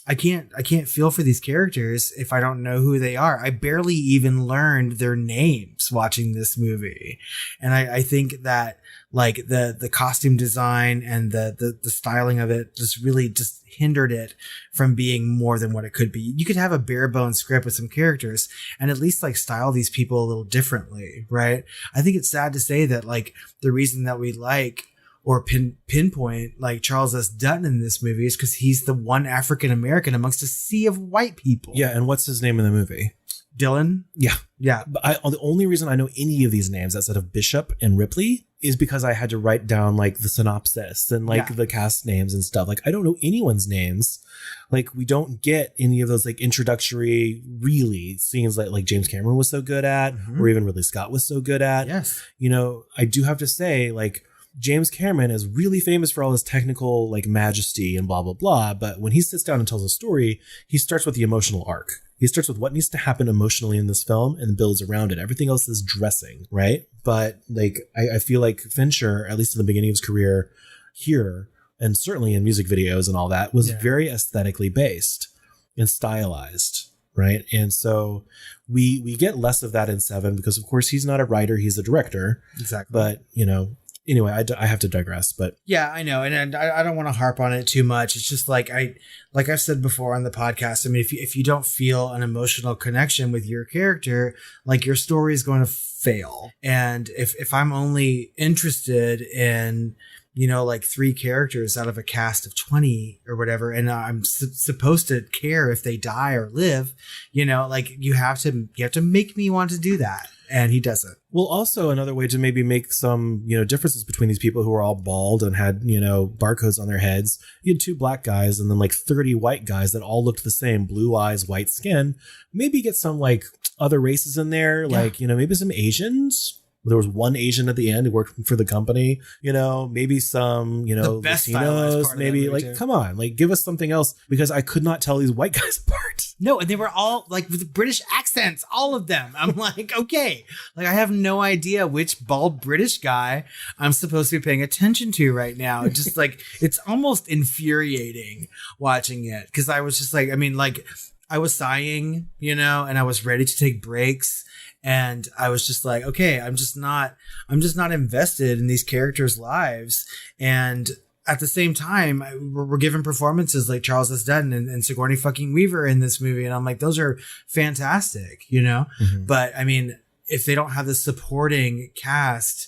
I can't feel for these characters if I don't know who they are. I barely even learned their names watching this movie. And I think that like the costume design and the styling of it just really just hindered it from being more than what it could be. You could have a bare bones script with some characters and at least like style these people a little differently, right? I think it's sad to say that like the reason that we like or pinpoint like Charles S. Dutton in this movie is because he's the one African American amongst a sea of white people. Yeah, and what's his name in the movie? Dylan? Yeah. Yeah. But the only reason I know any of these names outside of Bishop and Ripley is because I had to write down like the synopsis and like the cast names and stuff. Like I don't know anyone's names. Like we don't get any of those like introductory really scenes that like James Cameron was so good at, or even Ridley Scott was so good at. Yes. You know, I do have to say like James Cameron is really famous for all his technical like majesty and blah, blah, blah. But when he sits down and tells a story, he starts with the emotional arc. He starts with what needs to happen emotionally in this film and builds around it. Everything else is dressing, right? But like, I feel like Fincher, at least in the beginning of his career here, and certainly in music videos and all that, was very aesthetically based and stylized, right? And so we get less of that in Seven because, of course, he's not a writer, he's a director. Exactly. But, you know, anyway, I have to digress, but yeah, I know. And I don't want to harp on it too much. It's just like I've said before on the podcast. I mean, if you don't feel an emotional connection with your character, like your story is going to fail. And if I'm only interested in, you know, like 3 characters out of a cast of 20 or whatever, and I'm supposed to care if they die or live, you know, like you have to make me want to do that. And he doesn't. Well, also another way to maybe make some, you know, differences between these people who are all bald and had, you know, barcodes on their heads. You had 2 black guys and then like 30 white guys that all looked the same, blue eyes, white skin. Maybe get some like other races in there, like, you know, maybe some Asians. There was one Asian at the end who worked for the company, you know, maybe some, you know, Latinos, maybe like, come on, like give us something else because I could not tell these white guys apart. No, and they were all like with British accents, all of them. I'm like, okay, like I have no idea which bald British guy I'm supposed to be paying attention to right now. It's just like, it's almost infuriating watching it because I was just like, I mean, like I was sighing, you know, and I was ready to take breaks. And I was just like, okay, I'm just not invested in these characters' lives. And at the same time, we're given performances like Charles S. Dutton and Sigourney fucking Weaver in this movie. And I'm like, those are fantastic, you know? Mm-hmm. But I mean, if they don't have the supporting cast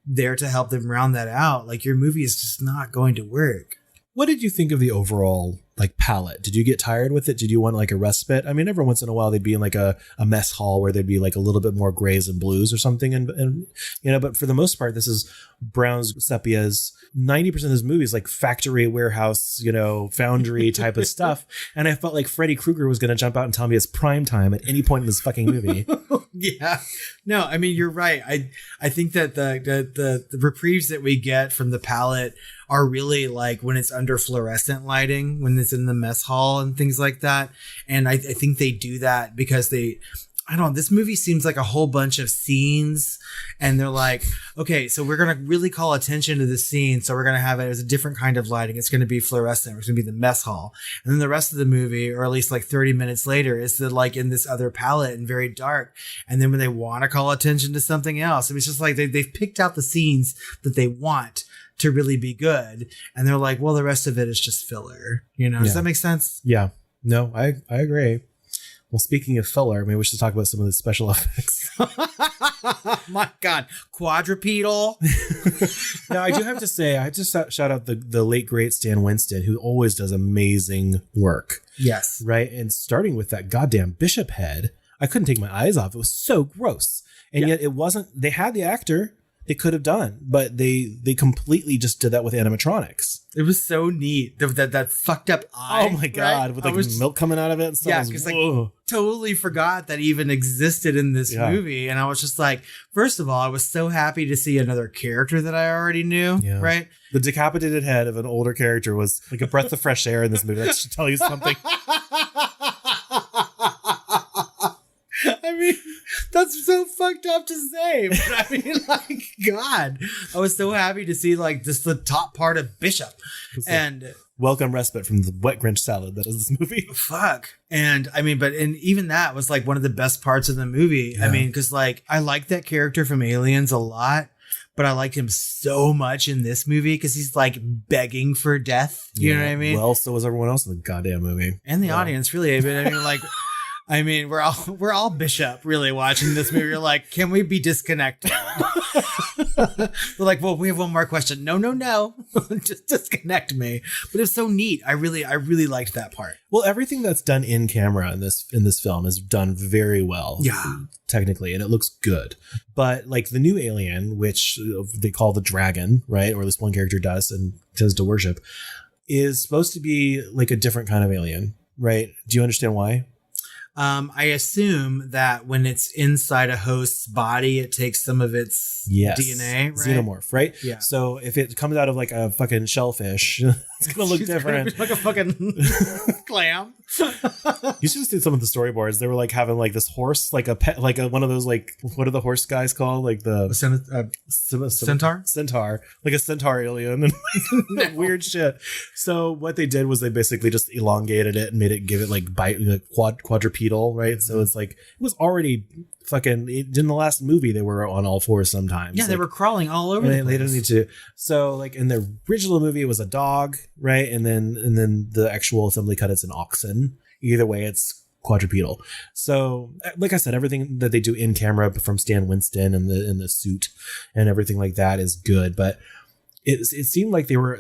there to help them round that out, like your movie is just not going to work. What did you think of the overall like palette? Did you get tired with it? Did you want like a respite? I mean, every once in a while they'd be in like a mess hall where there'd be like a little bit more grays and blues or something. And you know, but for the most part, this is browns, sepias. 90% of this movie is like factory, warehouse, you know, foundry type of stuff. And I felt like Freddy Krueger was going to jump out and tell me it's prime time at any point in this fucking movie. Yeah. No, I mean, you're right. I think that the reprieves that we get from the palette are really like when it's under fluorescent lighting, when it's in the mess hall and things like that. And I think they do that because this movie seems like a whole bunch of scenes and they're like, okay, so we're going to really call attention to this scene. So we're going to have it as a different kind of lighting. It's going to be fluorescent. It's going to be the mess hall. And then the rest of the movie, or at least like 30 minutes later, is like in this other palette and very dark. And then when they want to call attention to something else, it's just like they've picked out the scenes that they want to really be good. And they're like, well, the rest of it is just filler. You know, does that make sense? Yeah. No, I agree. Well, speaking of filler, maybe we should talk about some of the special effects. My God, quadrupedal. Now, I do have to say, I just shout out the late, great Stan Winston, who always does amazing work. Yes. Right? And starting with that goddamn bishop head, I couldn't take my eyes off. It was so gross. And yet it wasn't, they had the actor they could have done, but they completely just did that with animatronics. It was so neat. That fucked up eye. Oh my God. Right? With like milk coming out of it and stuff. Yeah, because like totally forgot that even existed in this movie. And I was just like, first of all, I was so happy to see another character that I already knew. Yeah. Right. The decapitated head of an older character was like a breath of fresh air in this movie. That should tell you something. I mean, that's so fucked up to say, but I mean, like, God, I was so happy to see like just the top part of Bishop and welcome respite from the wet Grinch salad that is this movie. Fuck. And I mean, and even that was like one of the best parts of the movie. Yeah. I mean, because like I like that character from Aliens a lot, but I liked him so much in this movie because he's like begging for death. You know what I mean? Well, so was everyone else in the goddamn movie and the audience, really. I mean, like. I mean, we're all Bishop really watching this movie. You're like, can we be disconnected? They're like, well, we have one more question. No. Just disconnect me. But it's so neat. I really liked that part. Well, everything that's done in camera in this film is done very well. Yeah. Technically, and it looks good. But like the new alien, which they call the dragon, right? Or this one character does and tends to worship, is supposed to be like a different kind of alien, right? Do you understand why? I assume that when it's inside a host's body, it takes some of its DNA, right? Xenomorph, right? Yeah. So if it comes out of like a fucking shellfish, it's going to look different. Like a fucking clam. You should see some of the storyboards. They were like having like this horse, like a pet, like one of those, like, what are the horse guys called? Like the centaur? Centaur, like a centaur alien and weird shit. So what they did was they basically just elongated it and made it give it like quadrupedal, right? So it's like, it was already fucking, in the last movie, they were on all fours sometimes. Yeah, like, they were crawling all over the place. They didn't need to. So like in the original movie, it was a dog, right? And then the actual assembly cut, it's an oxen. Either way, it's quadrupedal. So like I said, everything that they do in camera from Stan Winston and the suit and everything like that is good. But it seemed like they were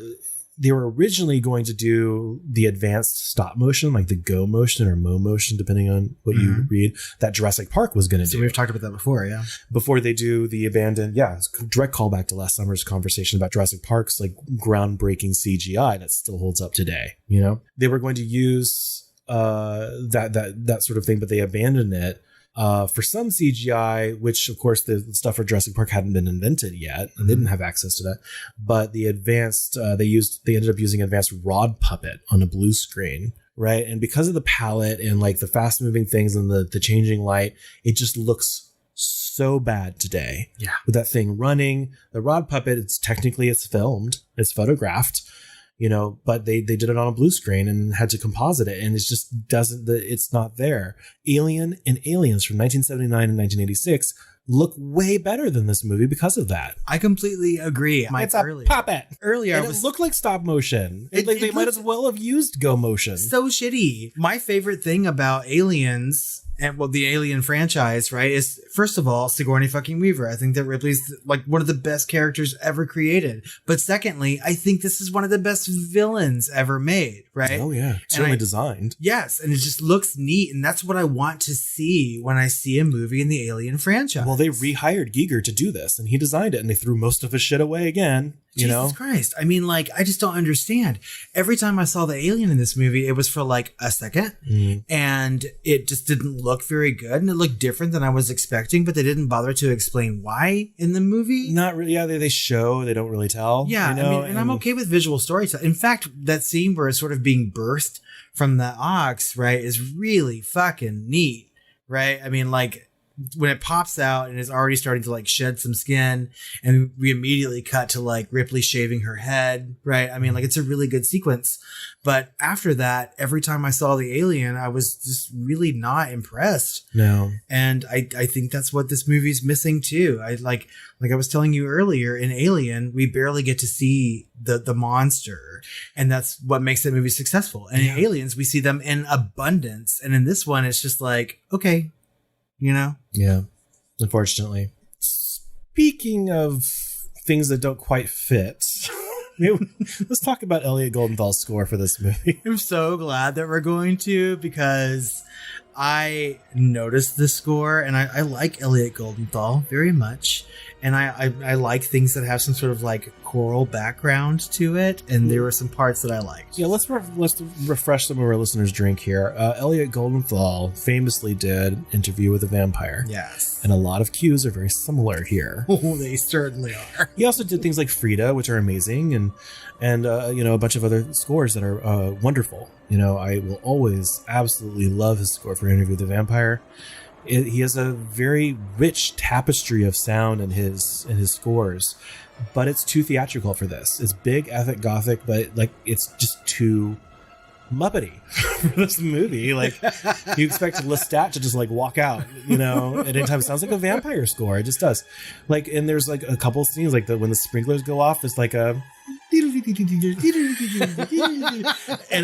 originally going to do the advanced stop motion, like the go motion or mo motion, depending on what you read, that Jurassic Park was going to do. So we've talked about that before, yeah. Before they do the abandoned, it's a direct callback to last summer's conversation about Jurassic Park's like groundbreaking CGI that still holds up today. You know, they were going to use that sort of thing, but they abandoned it. For some CGI, which of course the stuff for Jurassic Park hadn't been invented yet, and they didn't have access to that. But the advanced, they ended up using advanced rod puppet on a blue screen, right? And because of the palette and like the fast moving things and the changing light, it just looks so bad today. Yeah, with that thing running, the rod puppet, it's filmed, it's photographed. You know, but they did it on a blue screen and had to composite it, and it just it's not there. Alien and Aliens from 1979 and 1986 look way better than this movie because of that. I completely agree. It's a puppet. Earlier, and it looked like stop motion. They might as well have used go motion. So shitty. My favorite thing about Aliens, and well, the Alien franchise, right, is first of all, Sigourney fucking Weaver. I think that Ripley's like one of the best characters ever created. But secondly, I think this is one of the best villains ever made, right? Oh yeah, certainly designed. Yes, and it just looks neat, and that's what I want to see when I see a movie in the Alien franchise. Well, they rehired Giger to do this, and he designed it, and they threw most of his shit away again. Jesus Christ. I mean, like, I just don't understand. Every time I saw the alien in this movie, it was for like a second, and it just didn't look very good, and it looked different than I was expecting, but they didn't bother to explain why in the movie. Not really. Yeah, they show, they don't really tell. Yeah, you know? I mean, and I'm okay with visual storytelling. In fact, that scene where it's sort of being birthed from the ox, right, is really fucking neat, right? I mean, like, when it pops out and is already starting to like shed some skin, and we immediately cut to like Ripley shaving her head, right? I mean, like, it's a really good sequence. But after that, every time I saw the alien, I was just really not impressed. No. And I think that's what this movie's missing too. I like I was telling you earlier, in Alien, we barely get to see the monster, and that's what makes that movie successful. And in Aliens, we see them in abundance. And in this one, it's just like, okay, you know? Yeah, unfortunately. Speaking of things that don't quite fit, let's talk about Elliot Goldenthal's score for this movie. I'm so glad that we're going to, because I noticed the score, and I like Elliot Goldenthal very much. And I like things that have some sort of like choral background to it, and there were some parts that I liked. Yeah, let's refresh some of our listeners' drink here. Elliot Goldenthal famously did Interview with a Vampire. Yes. And a lot of cues are very similar here. Oh, they certainly are. He also did things like Frida, which are amazing, and a bunch of other scores that are wonderful. You know, I will always absolutely love his score for Interview with a Vampire. He has a very rich tapestry of sound in his scores, but it's too theatrical for this. It's big, epic, gothic, but like it's just too Muppety for this movie. Like, you expect Lestat to just like walk out, you know, at any time. It sounds like a vampire score. It just does. Like, and there's like a couple of scenes, like when the sprinklers go off, it's like a and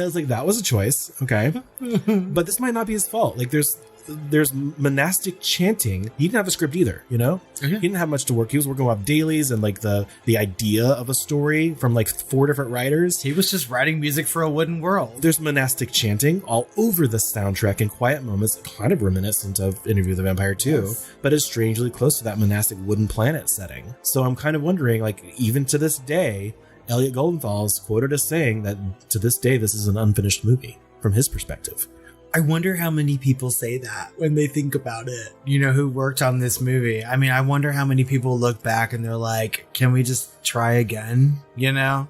I was like, that was a choice, okay, but this might not be his fault. Like, there's there's monastic chanting. He didn't have a script either, you know? Okay. He didn't have much to work. He was working off dailies and like the idea of a story from like 4 different writers. He was just writing music for a wooden world. There's monastic chanting all over the soundtrack in quiet moments, kind of reminiscent of Interview with the Vampire 2, but is strangely close to that monastic wooden planet setting. So I'm kind of wondering, like, even to this day, Elliot Goldenthal is quoted as saying that to this day, this is an unfinished movie from his perspective. I wonder how many people say that when they think about it, you know, who worked on this movie. I mean, I wonder how many people look back and they're like, can we just try again? You know?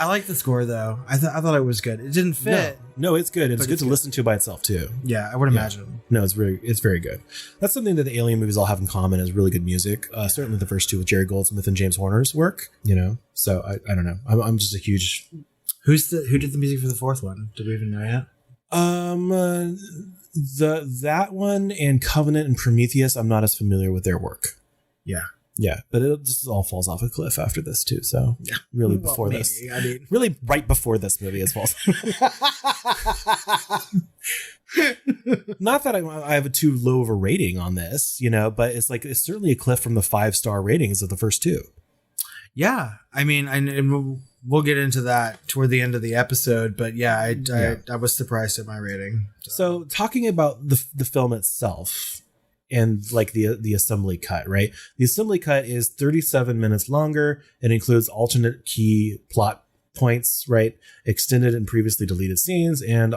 I like the score, though. I thought it was good. It didn't fit. No, it's good. It's good to listen to by itself, too. Yeah, I would imagine. No, it's very good. That's something that the Alien movies all have in common is really good music. Certainly the first 2 with Jerry Goldsmith and James Horner's work, you know? So I don't know. I'm just a huge... Who did the music for the 4th one? Did we even know yet? That one and Covenant and Prometheus, I'm not as familiar with their work. Yeah. Yeah, but it just all falls off a cliff after this too. So really before this, really right before this movie is falls. Not that I have a too low of a rating on this, you know, but it's certainly a cliff from the 5-star ratings of the first 2. Yeah, I mean, and we'll get into that toward the end of the episode, but yeah, I was surprised at my rating. So talking about the film itself. And like the assembly cut, right? The assembly cut is 37 minutes longer. It includes alternate key plot points, right? Extended and previously deleted scenes. And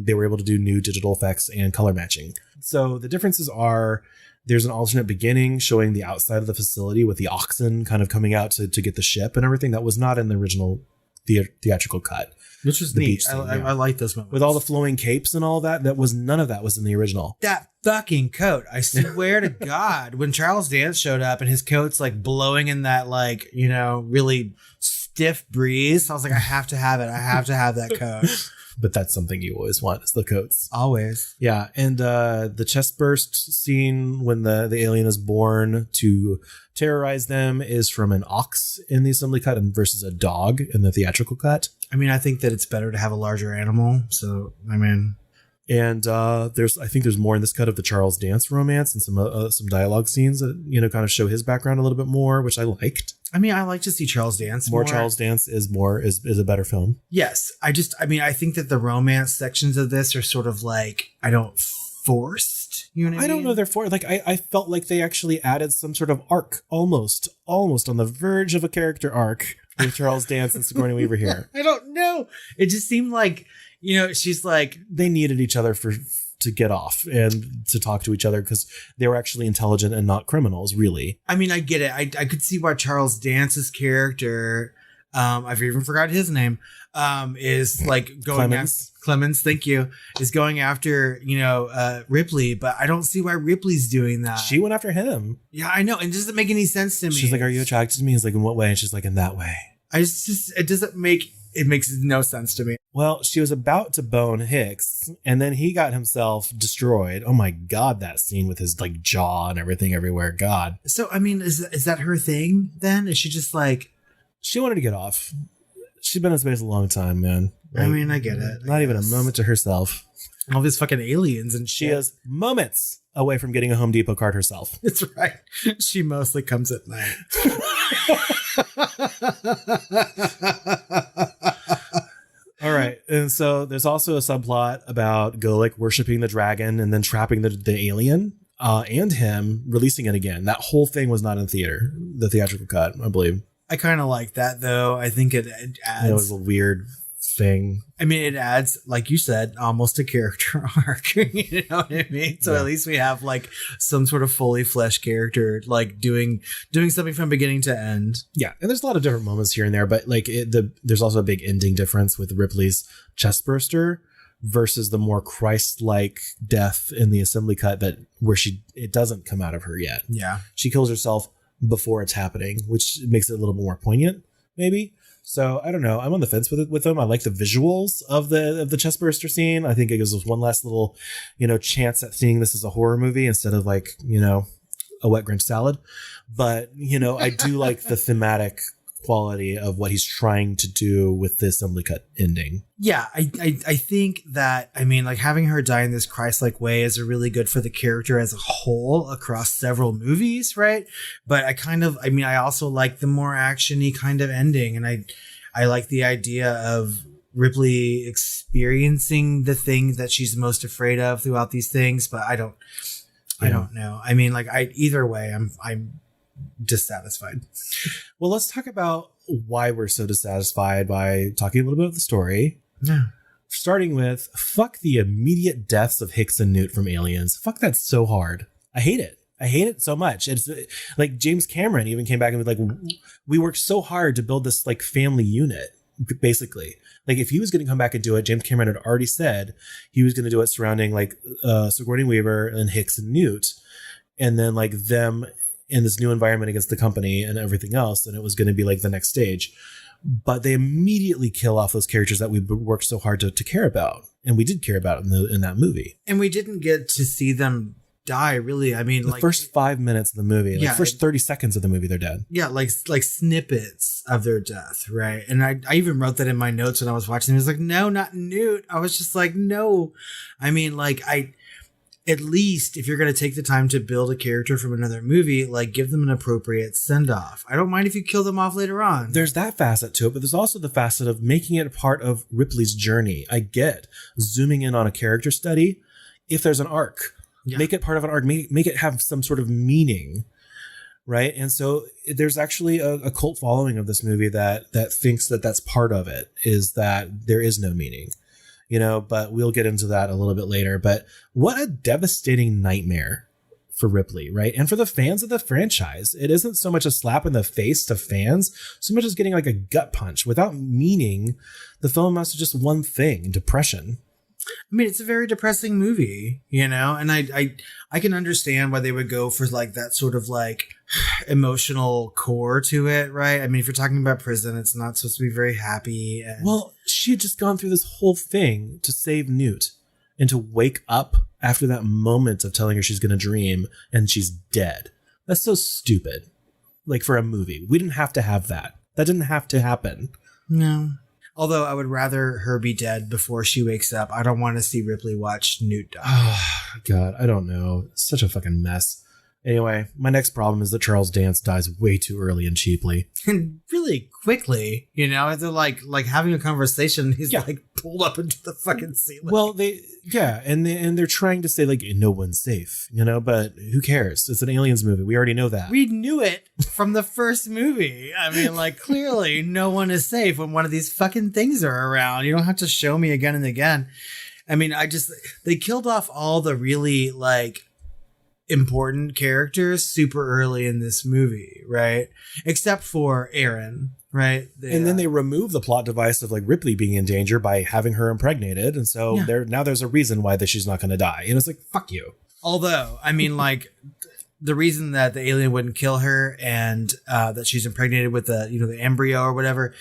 they were able to do new digital effects and color matching. So the differences are there's an alternate beginning showing the outside of the facility with the oxen kind of coming out to get the ship and everything. That was not in the original theatrical cut. Which was neat. I like this moment. With all the flowing capes and all that, none of that was in the original. That fucking coat. I swear to God, when Charles Dance showed up and his coat's like blowing in that, like, you know, really stiff breeze, I was like, I have to have it. I have to have that coat. But that's something you always want, is the coats. Always. Yeah. And the chest burst scene when the alien is born to terrorize them is from an ox in the assembly cut and versus a dog in the theatrical cut. I mean, I think that it's better to have a larger animal. So, I mean... And I think there's more in this cut of the Charles Dance romance and some dialogue scenes that, you know, kind of show his background a little bit more, which I liked. I mean, I like to see Charles Dance more. Charles Dance is a better film. Yes. I think that the romance sections of this are sort of like, forced. You know what I mean? I don't know they're forced. Like, I felt like they actually added some sort of arc, almost on the verge of a character arc with Charles Dance and Sigourney Weaver here. I don't know. It just seemed like, you know, she's like, they needed each other to get off and to talk to each other because they were actually intelligent and not criminals, really. I mean, I get it. I could see why Charles Dance's character, I've even forgot his name, is like going Clemens, thank you, is going after, you know, Ripley, but I don't see why Ripley's doing that. She went after him. Yeah, I know. And it doesn't make any sense to me. She's like, are you attracted to me? He's like, in what way? And she's like, in that way. It makes no sense to me. Well, she was about to bone Hicks, and then he got himself destroyed. Oh my God, that scene with his like jaw and everything everywhere. God. So, I mean, is that her thing then? Is she just like... She wanted to get off. She's been in space a long time, man. Right? I mean, I get it. Not even a moment to herself. All these fucking aliens and shit. She is moments away from getting a Home Depot card herself. That's right. She mostly comes at night. All right. And so there's also a subplot about Golik worshiping the dragon and then trapping the alien and him releasing it again. That whole thing was not in theater, the theatrical cut, I believe. I kind of like that, though. I think it adds... It was a weird thing. I mean, it adds, like you said, almost a character arc. You know what I mean? So at least we have like some sort of fully fleshed character, like doing something from beginning to end. Yeah, and there's a lot of different moments here and there, but like there's also a big ending difference with Ripley's chest burster versus the more Christ-like death in the assembly cut where it doesn't come out of her yet. Yeah, she kills herself before it's happening, which makes it a little more poignant, maybe. So I don't know. I'm on the fence with them. I like the visuals of the chest burster scene. I think it gives us one last little, you know, chance at seeing this as a horror movie instead of like, you know, a wet Grinch salad. But, you know, I do like the thematic quality of what he's trying to do with the assembly cut ending. Yeah, I think that, I mean, like having her die in this Christ-like way is really good for the character as a whole across several movies, right? But I also like the more action-y kind of ending. And I like the idea of Ripley experiencing the thing that she's most afraid of throughout these things, but I don't know. I mean, like either way, I'm dissatisfied. Well, let's talk about why we're so dissatisfied by talking a little bit about the story. Yeah. Starting with, fuck the immediate deaths of Hicks and Newt from Aliens. Fuck, that's so hard. I hate it. I hate it so much. It's like James Cameron even came back and was like, we worked so hard to build this like family unit, basically. Like if he was going to come back and do it, James Cameron had already said he was going to do it surrounding like Sigourney Weaver and Hicks and Newt, and then like them in this new environment against the company and everything else. And it was going to be like the next stage. But they immediately kill off those characters that we worked so hard to care about. And we did care about in that movie. And we didn't get to see them die, really. I mean, the first 5 minutes of the movie, like first 30 seconds of the movie, they're dead. Yeah, like snippets of their death, right? And I even wrote that in my notes when I was watching. It was like, no, not Newt. I was just like, no. I mean, like at least if you're going to take the time to build a character from another movie, like give them an appropriate send-off. I don't mind if you kill them off later on. There's that facet to it, but there's also the facet of making it a part of Ripley's journey. I get zooming in on a character study. If there's an arc, make it part of an arc, make it have some sort of meaning, right? And so there's actually a cult following of this movie that thinks that that's part of it, is that there is no meaning. You know, but we'll get into that a little bit later. But what a devastating nightmare for Ripley, right? And for the fans of the franchise. It isn't so much a slap in the face to fans, so much as getting like a gut punch. Without meaning, the film amounts to just one thing: depression. I mean, it's a very depressing movie, you know, and I can understand why they would go for like that sort of like emotional core to it, right? I mean, if you're talking about prison, it's not supposed to be very happy. And well, she had just gone through this whole thing to save Newt and to wake up after that moment of telling her she's going to dream and she's dead. That's so stupid. Like for a movie, we didn't have to have that. That didn't have to happen. No. Although I would rather her be dead before she wakes up. I don't want to see Ripley watch Newt die. Oh, God, I don't know. It's such a fucking mess. Anyway, my next problem is that Charles Dance dies way too early and cheaply. And really quickly, you know, they're like having a conversation. He's like pulled up into the fucking ceiling. Well, and they're trying to say like no one's safe, you know, but who cares? It's an aliens movie. We already know that. We knew it from the first movie. I mean, like clearly no one is safe when one of these fucking things are around. You don't have to show me again and again. I mean, they killed off all the really like important characters super early in this movie, right? Except for Aaron, right? And then they remove the plot device of like Ripley being in danger by having her impregnated, and so now there's a reason why she's not going to die, and it's like, fuck you. Although, I mean, like the reason that the alien wouldn't kill her and that she's impregnated with the embryo or whatever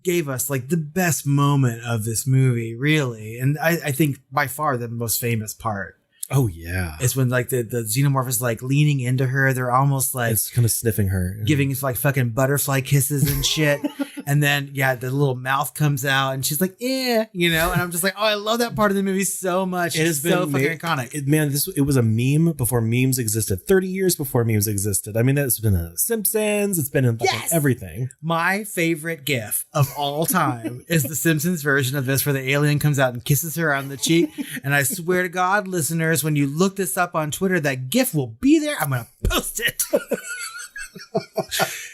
gave us like the best moment of this movie, really, and I think by far the most famous part. Oh yeah, it's when like the xenomorph is like leaning into her. They're almost like it's kind of sniffing her, giving like fucking butterfly kisses and shit. And then the little mouth comes out and she's like, yeah, you know. And I'm just like, oh, I love that part of the movie so much. It has been so fucking iconic. It was a meme before memes existed. 30 years before memes existed. I mean, that's been in The Simpsons. It's been in everything. My favorite GIF of all time is the Simpsons version of this, where the alien comes out and kisses her on the cheek. And I swear to God, listeners, when you look this up on Twitter, that GIF will be there. I'm going to post it.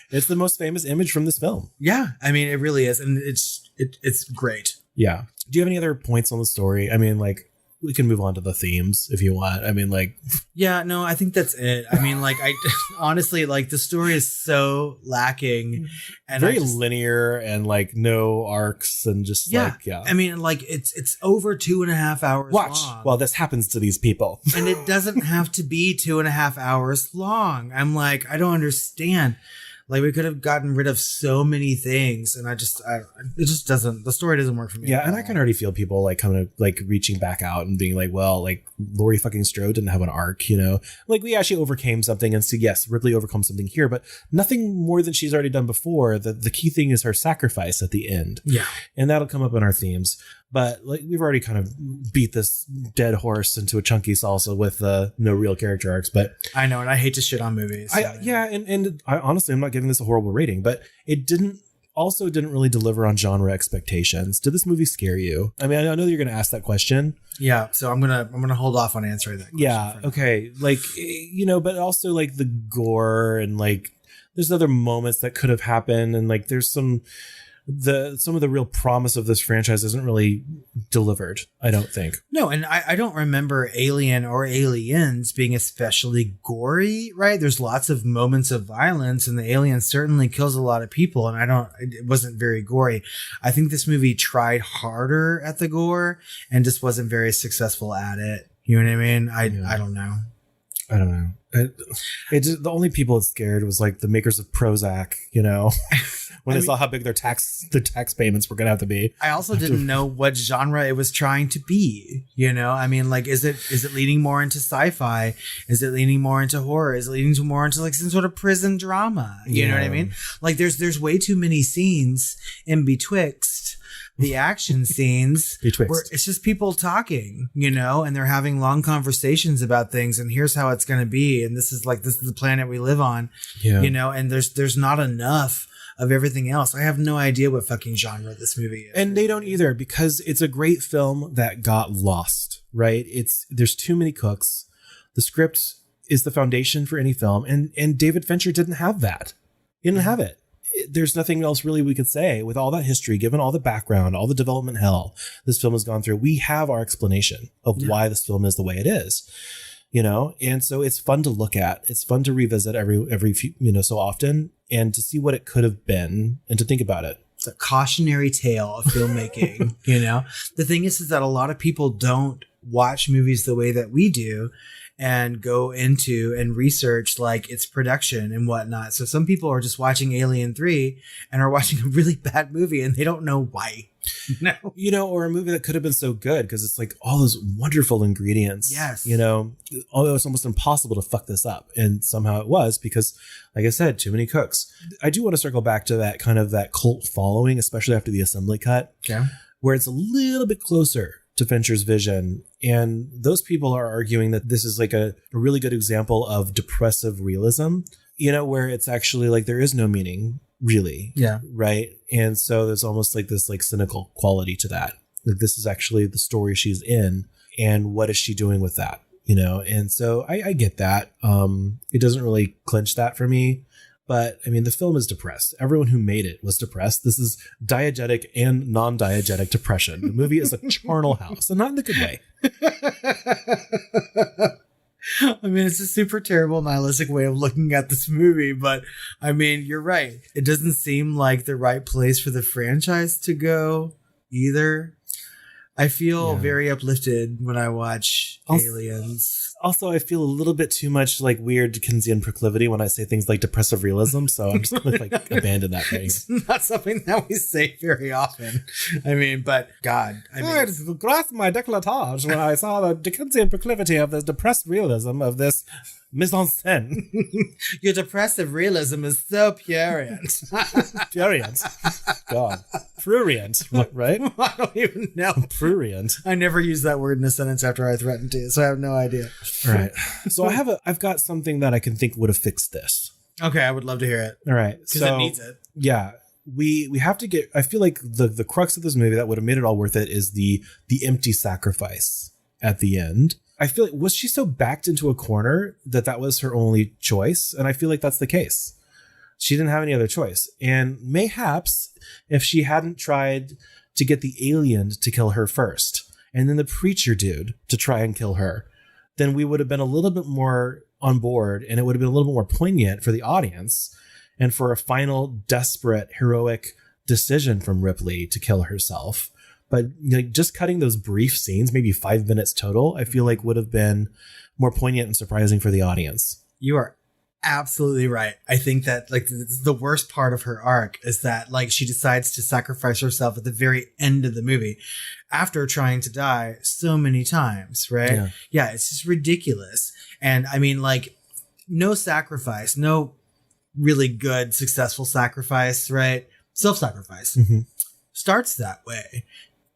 It's the most famous image from this film. Yeah, I mean, it really is. And it's great. Yeah. Do you have any other points on the story? I mean, like, we can move on to the themes if you want. I mean, like... Yeah, no, I think that's it. I mean, like, honestly, like, the story is so lacking. And very linear and, like, no arcs and just, I mean, like, it's over 2.5 hours long. Well, this happens to these people. And it doesn't have to be 2.5 hours long. I'm like, I don't understand. Like, we could have gotten rid of so many things, and it just doesn't, the story doesn't work for me. Yeah, and I can already feel people like kind of like reaching back out and being like, well, like Laurie fucking Strode didn't have an arc, you know? Like, we actually overcame something, and so yes, Ripley overcomes something here, but nothing more than she's already done before. The key thing is her sacrifice at the end. Yeah. And that'll come up in our themes. But like we've already kind of beat this dead horse into a chunky salsa with no real character arcs. But I know, and I hate to shit on movies. And I honestly, I'm not giving this a horrible rating, but it didn't really deliver on genre expectations. Did this movie scare you? I mean, I know you're going to ask that question. Yeah, so I'm gonna hold off on answering that question. Yeah, okay, like, you know, but also like the gore and like there's other moments that could have happened, and like there's some of the real promise of this franchise isn't really delivered, I don't think. No, and I don't remember Alien or Aliens being especially gory, right? There's lots of moments of violence, and the alien certainly kills a lot of people, and it wasn't very gory. I think this movie tried harder at the gore and just wasn't very successful at it. You know what I mean? I don't know. I don't know. The only people that scared was like the makers of Prozac, you know, when they saw how big their tax payments were going to have to be. I also didn't know what genre it was trying to be, you know? I mean, like, is it leaning more into sci-fi? Is it leaning more into horror? Is it leaning more into like some sort of prison drama? You know what I mean? Like, there's way too many scenes in betwixt the action scenes where it's just people talking, you know, and they're having long conversations about things, and here's how it's going to be, and this is the planet we live on, you know, and there's not enough of everything else. I have no idea what fucking genre this movie is. And they don't either, because it's a great film that got lost, right? There's too many cooks. The script is the foundation for any film, and David Fincher didn't have that. He didn't have it. There's nothing else really we could say with all that history, given all the background, all the development hell this film has gone through. We have our explanation of why this film is the way it is, you know? And so it's fun to look at. It's fun to revisit every few, you know, so often, and to see what it could have been and to think about it. It's a cautionary tale of filmmaking, you know? The thing is that a lot of people don't watch movies the way that we do and go into and research like its production and whatnot. So some people are just watching Alien 3 and are watching a really bad movie and they don't know why. No. You know, or a movie that could have been so good because it's like all those wonderful ingredients. Yes. You know, although it's almost impossible to fuck this up. And somehow it was because, like I said, too many cooks. I do want to circle back to that kind of that cult following, especially after the assembly cut, where it's a little bit closer to Fincher's vision. And those people are arguing that this is like a really good example of depressive realism, you know, where it's actually like there is no meaning really. Yeah. Right. And so there's almost like this like cynical quality to that. Like this is actually the story she's in. And what is she doing with that? You know? And so I get that. It doesn't really clinch that for me. But I mean, the film is depressed. Everyone who made it was depressed. This is diegetic and non-diegetic depression. The movie is a charnel house, and not in the good way. I mean, it's a super terrible nihilistic way of looking at this movie, but I mean, you're right. It doesn't seem like the right place for the franchise to go either. I feel very uplifted when I watch Aliens. Also, I feel a little bit too much like weird Dickensian proclivity when I say things like depressive realism, so I'm just going to like abandon that thing. It's not something that we say very often. I mean, but God. I grasped my décolletage when I saw the Dickensian proclivity of this depressed realism of this mise en scène. Your depressive realism is so purient. Purient. God. Prurient, right? I don't even know. Prurient. I never use that word in a sentence after I threatened to, so I have no idea. All right. So I've got something that I can think would have fixed this. Okay, I would love to hear it. All right. Because it needs it. Yeah. We have to get, I feel like the crux of this movie that would have made it all worth it is the empty sacrifice at the end. I feel like, was she so backed into a corner that was her only choice? And I feel like that's the case. She didn't have any other choice. And mayhaps if she hadn't tried to get the alien to kill her first, and then the preacher dude to try and kill her, then we would have been a little bit more on board, and it would have been a little bit more poignant for the audience and for a final desperate, heroic decision from Ripley to kill herself. But you know, just cutting those brief scenes, maybe 5 minutes total, I feel like would have been more poignant and surprising for the audience. You are absolutely right. I think that like the worst part of her arc is that like she decides to sacrifice herself at the very end of the movie after trying to die so many times, right? Yeah, it's just ridiculous. And I mean, like, no sacrifice, no really good, successful sacrifice, right? Self-sacrifice starts that way.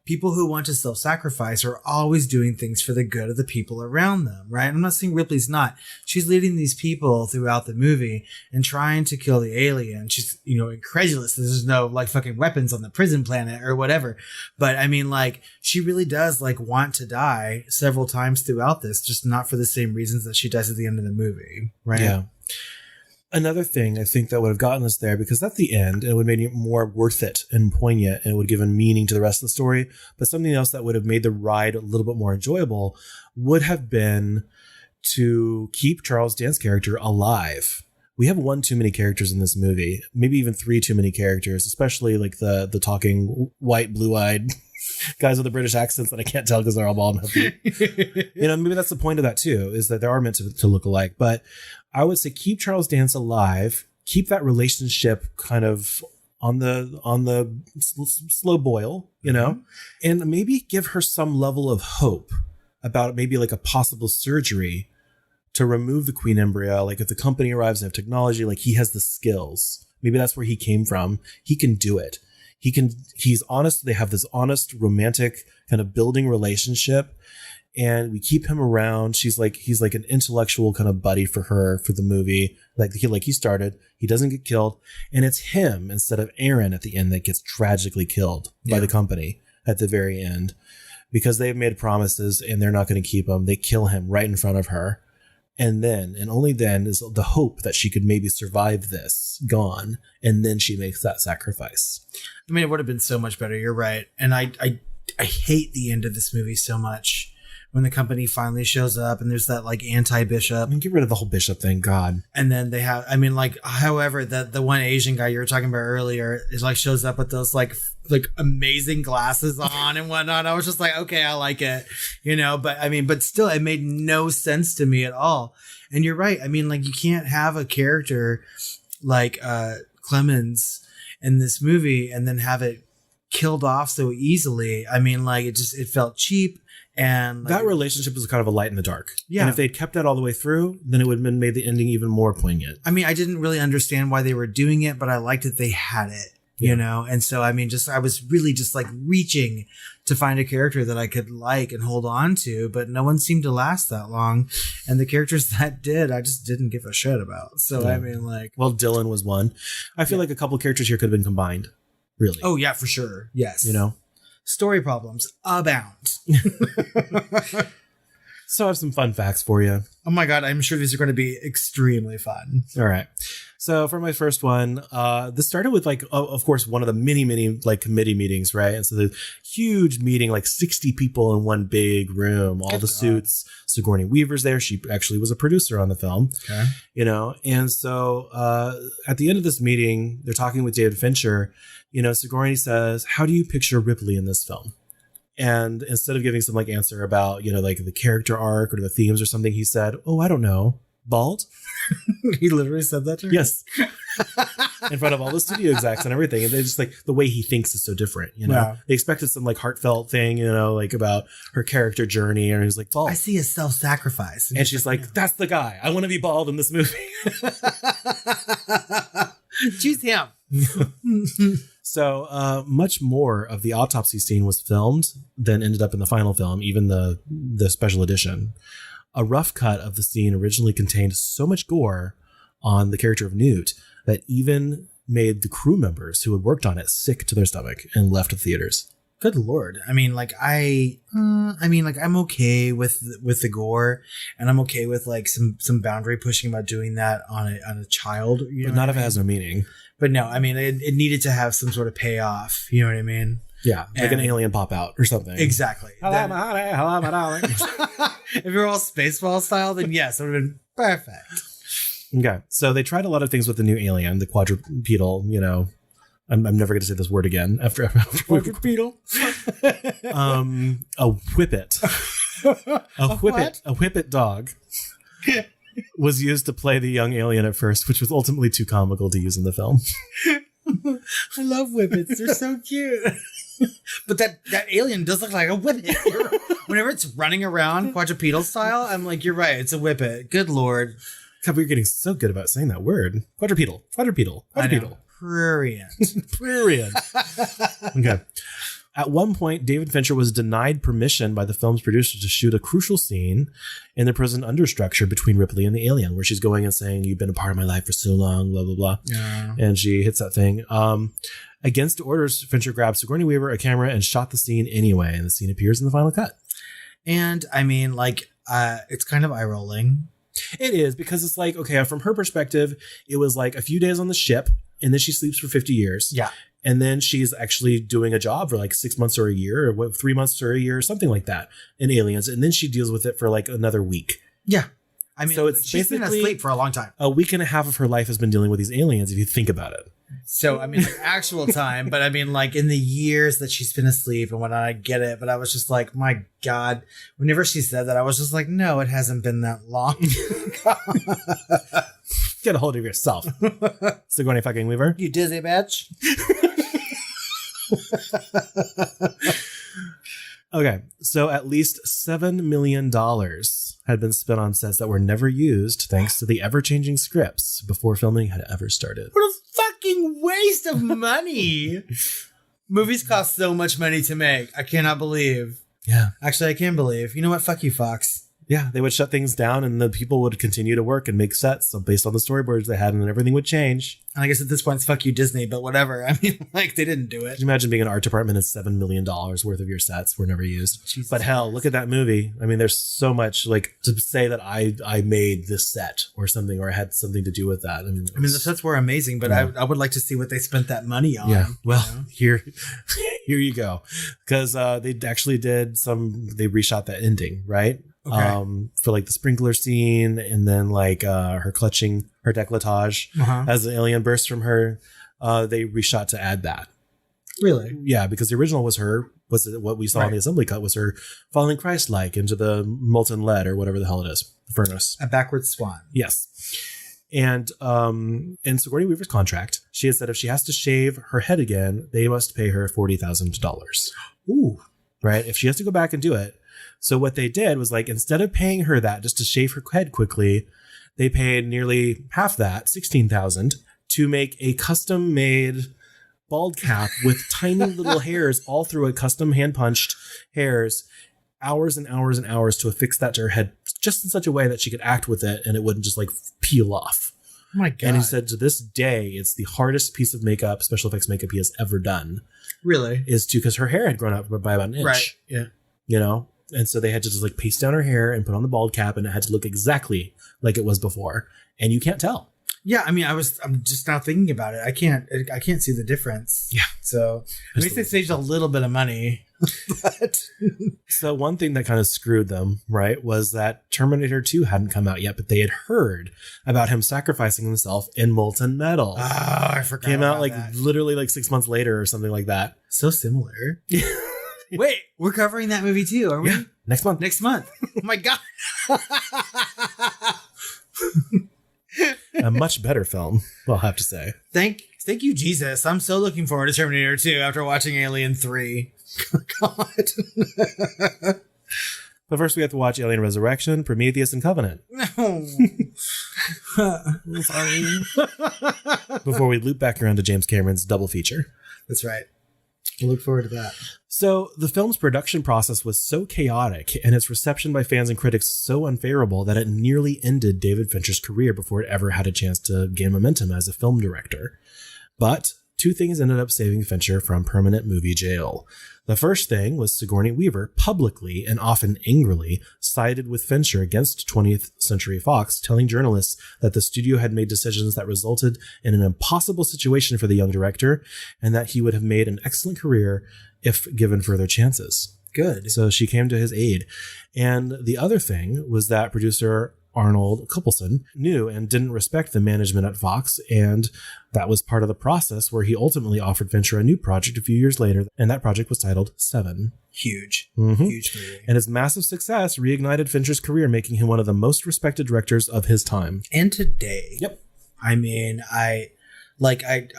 People who want to self-sacrifice are always doing things for the good of the people around them, right? I'm not saying Ripley's not. She's leading these people throughout the movie and trying to kill the alien. She's, you know, incredulous that there's no like fucking weapons on the prison planet or whatever. But I mean, like, she really does like want to die several times throughout this, just not for the same reasons that she does at the end of the movie, right? Yeah. Another thing I think that would have gotten us there, because at the end, it would have made it more worth it and poignant, and it would have given meaning to the rest of the story. But something else that would have made the ride a little bit more enjoyable would have been to keep Charles Dance's character alive. We have one too many characters in this movie, maybe even three too many characters, especially like the talking white, blue-eyed guys with the British accents that I can't tell because they're all bald. You know, maybe that's the point of that too, is that they are meant to look alike. But I would say keep Charles Dance alive, keep that relationship kind of on the slow boil, you know, and maybe give her some level of hope about maybe like a possible surgery to remove the queen embryo. Like if the company arrives and have technology, like he has the skills. Maybe that's where he came from. He can do it. He's honest. They have this honest, romantic kind of building relationship, and we keep him around. He's like an intellectual kind of buddy for her for the movie. Like he started, he doesn't get killed, and it's him instead of Aaron at the end that gets tragically killed by the company at the very end, because they've made promises and they're not going to keep them. They kill him right in front of her. And then, and only then, is the hope that she could maybe survive this gone. And then she makes that sacrifice. I mean, it would have been so much better. You're right. And I hate the end of this movie so much. When the company finally shows up and there's that like anti-bishop. I mean, get rid of the whole bishop thing. God. And then they have, I mean, like, however, the one Asian guy you were talking about earlier is like shows up with those like amazing glasses on and whatnot. I was just like, okay, I like it, you know, but I mean, but still it made no sense to me at all. And you're right. I mean, like, you can't have a character like Clemens in this movie and then have it killed off so easily. I mean, like, it felt cheap. And that relationship was kind of a light in the dark. Yeah. And if they'd kept that all the way through, then it would have made the ending even more poignant. I mean, I didn't really understand why they were doing it, but I liked that they had it, you know? And so, I mean, I was really just like reaching to find a character that I could like and hold on to, but no one seemed to last that long. And the characters that did, I just didn't give a shit about. So, I mean, like. Well, Dylan was one. I feel like a couple characters here could have been combined. Really. Oh, yeah, for sure. Yes. You know? Story problems abound. So I have some fun facts for you. Oh my God, I'm sure these are going to be extremely fun. All right. So for my first one, this started with like, of course, one of the many like committee meetings, right? And so the huge meeting, like 60 people in one big room, all the suits. Sigourney Weaver's there. She actually was a producer on the film, you know? And so at the end of this meeting, they're talking with David Fincher. You know, Sigourney says, how do you picture Ripley in this film? And instead of giving some like answer about, you know, like the character arc or the themes or something, he said, oh, I don't know. Bald? He literally said that to her? Yes. In front of all the studio execs and everything. And they just like the way he thinks is so different, you know? Yeah. They expected some like heartfelt thing, you know, like about her character journey. And he was like, bald. I see a self-sacrifice. And she's like, that's the guy. I want to be bald in this movie. Choose him. So much more of the autopsy scene was filmed than ended up in the final film, even the special edition. A rough cut of the scene originally contained so much gore on the character of Newt that even made the crew members who had worked on it sick to their stomach and left the theaters. Good Lord. I mean, like, I'm okay with the gore, and I'm okay with like some boundary pushing about doing that on a child. You know, but not if it has no meaning. But no, I mean, it needed to have some sort of payoff. You know what I mean? Yeah, like an alien pop out or something. Exactly. Hello, my honey. Hello, my darling. If you're all Spaceball style, then yes, it would have been perfect. Okay, so they tried a lot of things with the new alien, the quadrupedal, you know. I'm never going to say this word again after quadrupedal. A whippet. A whippet dog. was used to play the young alien at first, which was ultimately too comical to use in the film. I love whippets. They're so cute. But that alien does look like a whippet. Whenever it's running around quadrupedal style, I'm like, you're right. It's a whippet. Good Lord. God, we're getting so good about saying that word. Quadrupedal. Prurient. Okay. At one point, David Fincher was denied permission by the film's producer to shoot a crucial scene in the prison understructure between Ripley and the alien, where she's going and saying, "You've been a part of my life for so long, blah, blah, blah." Yeah. And she hits that thing. Against orders, Fincher grabbed Sigourney Weaver, a camera, and shot the scene anyway. And the scene appears in the final cut. And I mean, like, it's kind of eye-rolling. It is, because it's like, okay, from her perspective, it was like a few days on the ship, and then she sleeps for 50 years. Yeah. And then she's actually doing a job for like 6 months or a year, or 3 months or a year, or something like that in Aliens. And then she deals with it for like another week. Yeah. I mean, so it's she's been asleep for a long time. A week and a half of her life has been dealing with these aliens, if you think about it. So, I mean, like actual time, but I mean, like in the years that she's been asleep and whatnot, I get it. But I was just like, my God, whenever she said that, I was just like, no, it hasn't been that long. Get a hold of yourself. Sigourney fucking Weaver. You dizzy bitch. Okay, so at least $7 million had been spent on sets that were never used thanks to the ever-changing scripts before filming had ever started. What a fucking waste of money. Movies cost so much money to make. I cannot believe. Yeah. Actually, I can believe. You know what? Fuck you, Fox. Yeah, they would shut things down and the people would continue to work and make sets based on the storyboards they had, and then everything would change. And I guess at this point it's fuck you, Disney, but whatever. I mean, like, they didn't do it. Can you imagine being an art department and $7 million worth of your sets were never used? Jesus but hell, look at that movie. I mean, there's so much, like, to say that I made this set or something, or I had something to do with that. I mean, the sets were amazing, but yeah. I would like to see what they spent that money on. Yeah, well, here you go. Because they actually did they reshot that ending, right? Okay. For like the sprinkler scene, and then like her clutching her décolletage as the alien bursts from her. They reshot to add that. Really? Yeah, because the original was what we saw in the assembly cut was her falling Christ-like into the molten lead or whatever the hell it is, the furnace. A backward swan. Yes. And in Sigourney Weaver's contract, she had said if she has to shave her head again, they must pay her $40,000. Ooh. Right? If she has to go back and do it. So what they did was, like, instead of paying her that just to shave her head quickly, they paid nearly half that, $16,000, to make a custom-made bald cap with tiny little hairs all through a custom hand-punched hairs, hours and hours and hours to affix that to her head just in such a way that she could act with it and it wouldn't just, like, peel off. Oh my God. And he said to this day, it's the hardest piece of makeup, special effects makeup he has ever done. Really? Because her hair had grown out by about an inch. Right, yeah. You know? And so they had to just like paste down her hair and put on the bald cap, and it had to look exactly like it was before. And you can't tell. Yeah, I mean, I'm just now thinking about it. I can't see the difference. Yeah. So at least they saved a little bit of money. But so one thing that kind of screwed them, right, was that Terminator 2 hadn't come out yet, but they had heard about him sacrificing himself in molten metal. Oh, I forgot. Came out like literally like 6 months later or something like that. So similar. Wait, we're covering that movie too, are we? Yeah, next month. Oh my God. A much better film, I'll have to say. Thank you, Jesus. I'm so looking forward to Terminator 2 after watching Alien 3. God. But first we have to watch Alien Resurrection, Prometheus, and Covenant. No. Sorry. Before we loop back around to James Cameron's double feature. That's right. We'll look forward to that. So the film's production process was so chaotic and its reception by fans and critics so unfavorable that it nearly ended David Fincher's career before it ever had a chance to gain momentum as a film director. But two things ended up saving Fincher from permanent movie jail. The first thing was Sigourney Weaver publicly and often angrily sided with Fincher against 20th Century Fox, telling journalists that the studio had made decisions that resulted in an impossible situation for the young director and that he would have made an excellent career if given further chances. Good. So she came to his aid. And the other thing was that producer Arnold Coupleson, knew and didn't respect the management at Fox, and that was part of the process where he ultimately offered Fincher a new project a few years later, and that project was titled Seven. Huge. Mm-hmm. Huge movie. And his massive success reignited Fincher's career, making him one of the most respected directors of his time. And today. Yep. I mean, I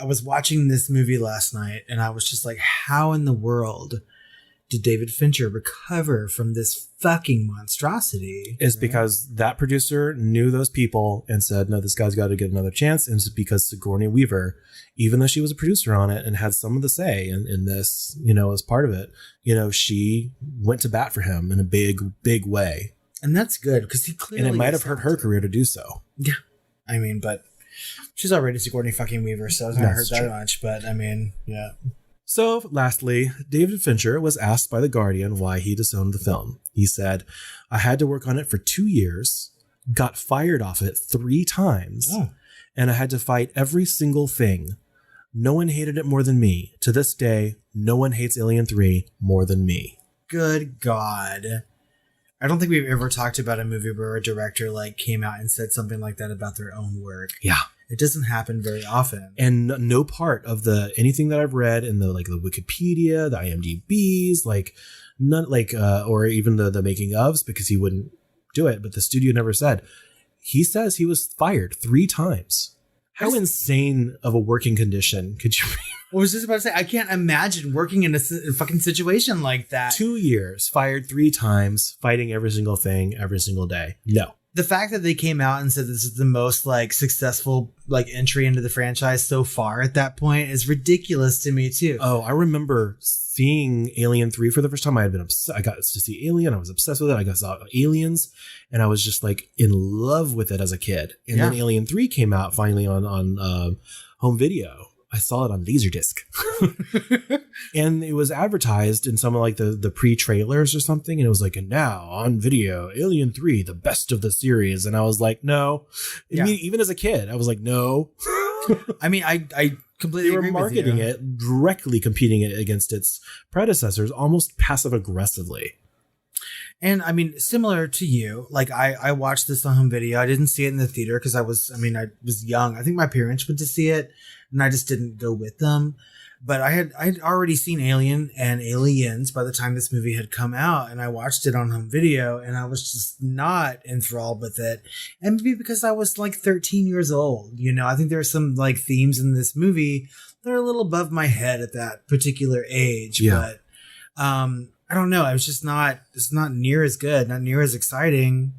was watching this movie last night, and I was just like, how in the world did David Fincher recover from this fucking monstrosity? Is because that producer knew those people and said, no, this guy's got to get another chance. And it's because Sigourney Weaver, even though she was a producer on it and had some of the say in this, you know, as part of it, you know, she went to bat for him in a big, big way. And that's good, because he clearly... And it might have hurt her career to do so. Yeah. I mean, but she's already Sigourney fucking Weaver, so it's not hurt that much. But, I mean, yeah. So, lastly, David Fincher was asked by The Guardian why he disowned the film. He said, I had to work on it for 2 years, got fired off it 3 times, and I had to fight every single thing. No one hated it more than me. To this day, no one hates Alien 3 more than me. Good God. I don't think we've ever talked about a movie where a director like came out and said something like that about their own work. Yeah. It doesn't happen very often. And no part of anything that I've read in the Wikipedia, the IMDb's, none, or even the making ofs, because he wouldn't do it, but the studio never said. He says he was fired 3 times. How insane of a working condition could you be? I was just about to say, I can't imagine working in a fucking situation like that. 2 years, fired 3 times, fighting every single thing, every single day. No. The fact that they came out and said this is the most successful entry into the franchise so far at that point is ridiculous to me too. Oh, I remember seeing Alien 3 for the first time. I got to see Alien. I was obsessed with it. I saw Aliens, and I was just in love with it as a kid. And then Alien 3 came out finally on home video. I saw it on Laserdisc. And it was advertised in some of the pre-trailers or something. And it was and now on video, Alien 3, the best of the series. And I was like, no. Yeah. Even as a kid, I was like, no. I mean, I completely they were agree marketing with you. it, directly competing it against its predecessors, almost passive aggressively. And I mean, similar to you, I watched this on home video. I didn't see it in the theater because I was young. I think my parents went to see it and I just didn't go with them. But I'd already seen Alien and Aliens by the time this movie had come out, and I watched it on home video, and I was just not enthralled with it. And maybe because I was 13 years old, I think there are some themes in this movie that are a little above my head at that particular age. Yeah. But I don't know. It's not near as good, not near as exciting.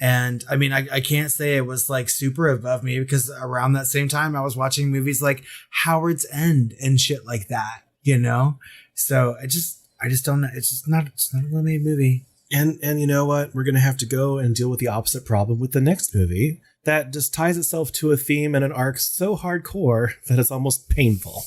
And I mean, I can't say it was super above me, because around that same time I was watching movies like Howard's End and shit like that, So I just don't know. It's not a well-made movie. And you know what? We're going to have to go and deal with the opposite problem with the next movie that just ties itself to a theme and an arc so hardcore that it's almost painful.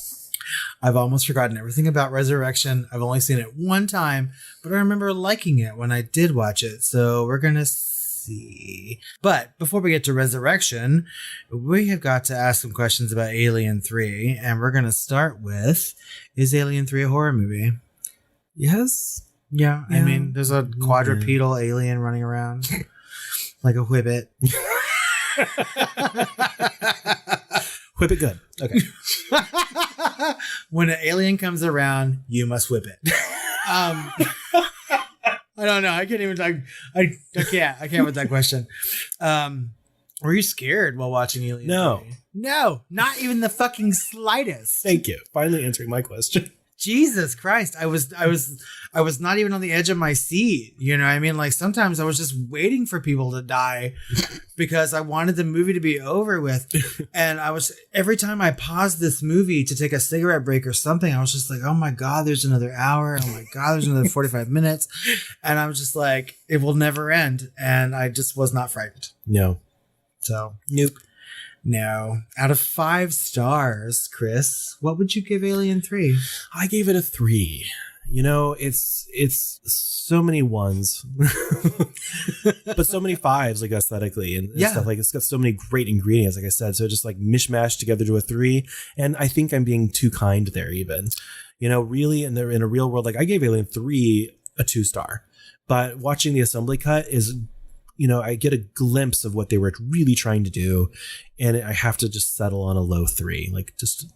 I've almost forgotten everything about Resurrection. I've only seen it one time, but I remember liking it when I did watch it. So we're going to see. But before we get to Resurrection, we have got to ask some questions about Alien 3. And we're going to start with, is Alien 3 a horror movie? Yes. Yeah. I mean, there's a quadrupedal alien running around like a whippet. Whip it good. Okay. When an alien comes around, you must whip it. I don't know. I can't even. I can't with that question. Were you scared while watching Alien? No. 3? No, not even the fucking slightest. Thank you. Finally answering my question. Jesus Christ. I was not even on the edge of my seat. You know what I mean? Sometimes I was just waiting for people to die because I wanted the movie to be over with. And every time I paused this movie to take a cigarette break or something, I was just like, oh my God, there's another hour. Oh my God, there's another 45 minutes. And I was just like, it will never end. And I just was not frightened. No. So, nope. No. Out of 5 stars, Chris, what would you give Alien 3? I gave it a 3. It's so many 1s, but so many 5s, aesthetically and stuff. It's got so many great ingredients, like I said. So just mishmash together to a 3. And I think I'm being too kind there, even. Really, in a real world, I gave Alien 3 a 2-star, but watching the assembly cut is I get a glimpse of what they were really trying to do, and I have to just settle on a low 3. Like, just,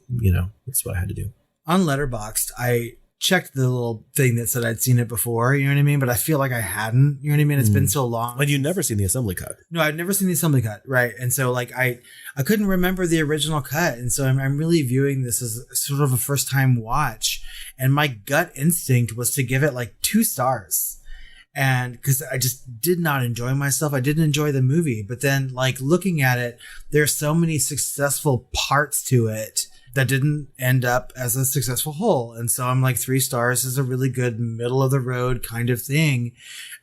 that's what I had to do. On Letterboxd, I checked the little thing that said I'd seen it before, you know what I mean? But I feel like I hadn't, you know what I mean? It's been so long. And you'd never seen the assembly cut. No, I'd never seen the assembly cut, right? And so, like, I couldn't remember the original cut, and so I'm really viewing this as sort of a first-time watch, and my gut instinct was to give it, like, 2 stars. And because I just did not enjoy myself. I didn't enjoy the movie. But then, like, looking at it, there's so many successful parts to it that didn't end up as a successful whole. And so I'm like, 3 stars is a really good middle of the road kind of thing.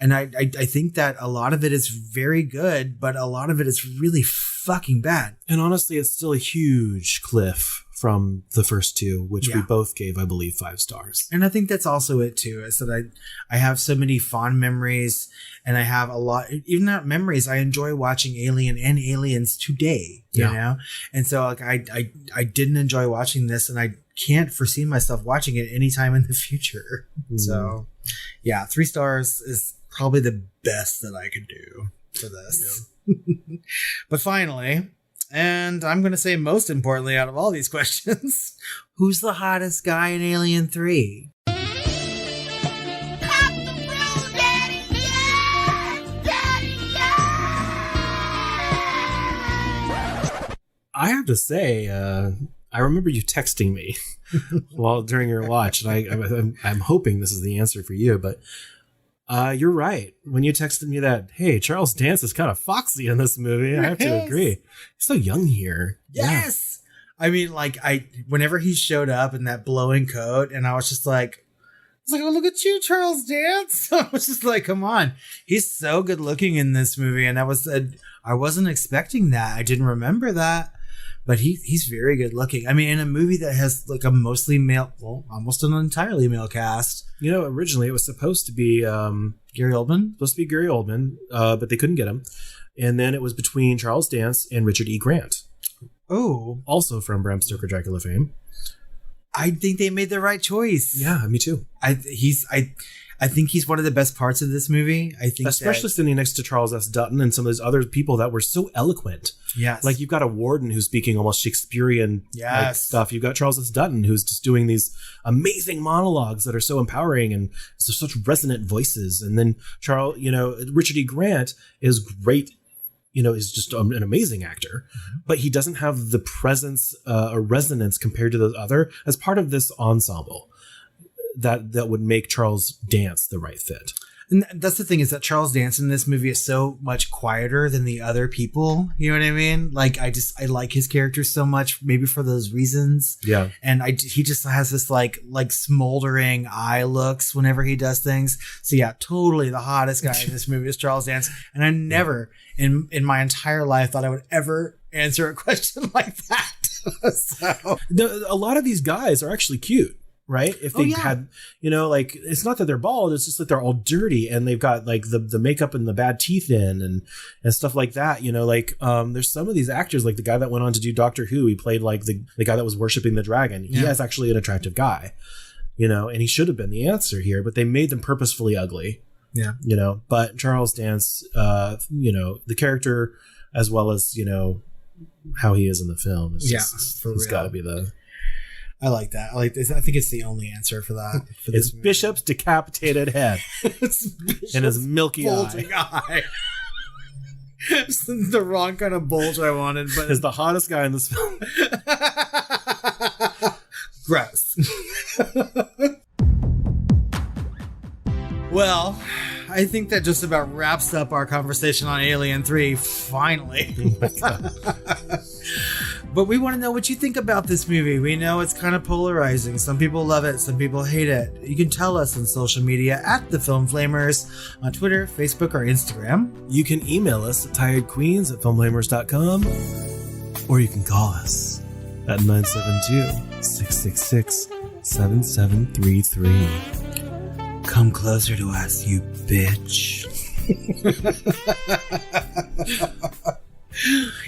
And I think that a lot of it is very good, but a lot of it is really fucking bad. And honestly, it's still a huge cliff from the first 2, which we both gave, I believe, 5 stars. And I think that's also it too, is that I have so many fond memories, and I have a lot, even not memories, I enjoy watching Alien and Aliens today, you know? And so, like, I didn't enjoy watching this, and I can't foresee myself watching it anytime in the future. So, 3 stars is probably the best that I could do for this. Yeah. But finally, and I'm going to say most importantly out of all these questions, who's the hottest guy in Alien 3? I have to say, I remember you texting me during your watch, and I'm hoping this is the answer for you, but you're right. When you texted me that, hey, Charles Dance is kind of foxy in this movie, I have to agree. He's so young here. Yes. Yeah. I mean, like, whenever he showed up in that blowing coat, and I was like, oh, look at you, Charles Dance. I was just like, come on. He's so good looking in this movie. And I wasn't expecting that. I didn't remember that. But he's very good looking. I mean, in a movie that has like a mostly male, well, almost an entirely male cast. Originally it was supposed to be Gary Oldman. But they couldn't get him. And then it was between Charles Dance and Richard E. Grant. Oh. Also from Bram Stoker Dracula fame. I think they made the right choice. Yeah, me too. I think he's one of the best parts of this movie. I think, especially standing next to Charles S. Dutton and some of those other people that were so eloquent. Yes, like you've got a warden who's speaking almost Shakespearean stuff. You've got Charles S. Dutton who's just doing these amazing monologues that are so empowering and such resonant voices. And then Richard E. Grant is great. Is just an amazing actor, but he doesn't have the presence or resonance compared to those other as part of this ensemble that would make Charles Dance the right fit. And that's the thing, is that Charles Dance in this movie is so much quieter than the other people. You know what I mean? Like, I like his character so much, maybe for those reasons. Yeah. And he just has this like smoldering eye looks whenever he does things. So yeah, totally the hottest guy in this movie is Charles Dance. And I never in my entire life thought I would ever answer a question like that. So a lot of these guys are actually cute. Right? If they had, like, it's not that they're bald, it's just that they're all dirty and they've got like the makeup and the bad teeth in and stuff like that. There's some of these actors, like the guy that went on to do Doctor Who, he played like the guy that was worshiping the dragon. He is actually an attractive guy, and he should have been the answer here, but they made them purposefully ugly. Yeah. But Charles Dance, the character as well as, how he is in the film is it's got to be the... I like that. I think it's the only answer for that. For it's Bishop's decapitated head. It's Bishop's and his milky eye. It's the wrong kind of bulge I wanted, but is the hottest guy in this film. Gross. Well, I think that just about wraps up our conversation on Alien 3, finally. Oh my God. But we want to know what you think about this movie. We know it's kind of polarizing. Some people love it, some people hate it. You can tell us on social media at The Film Flamers on Twitter, Facebook, or Instagram. You can email us at tiredqueens@filmflamers.com, or you can call us at 972-666-7733. Come closer to us, you bitch.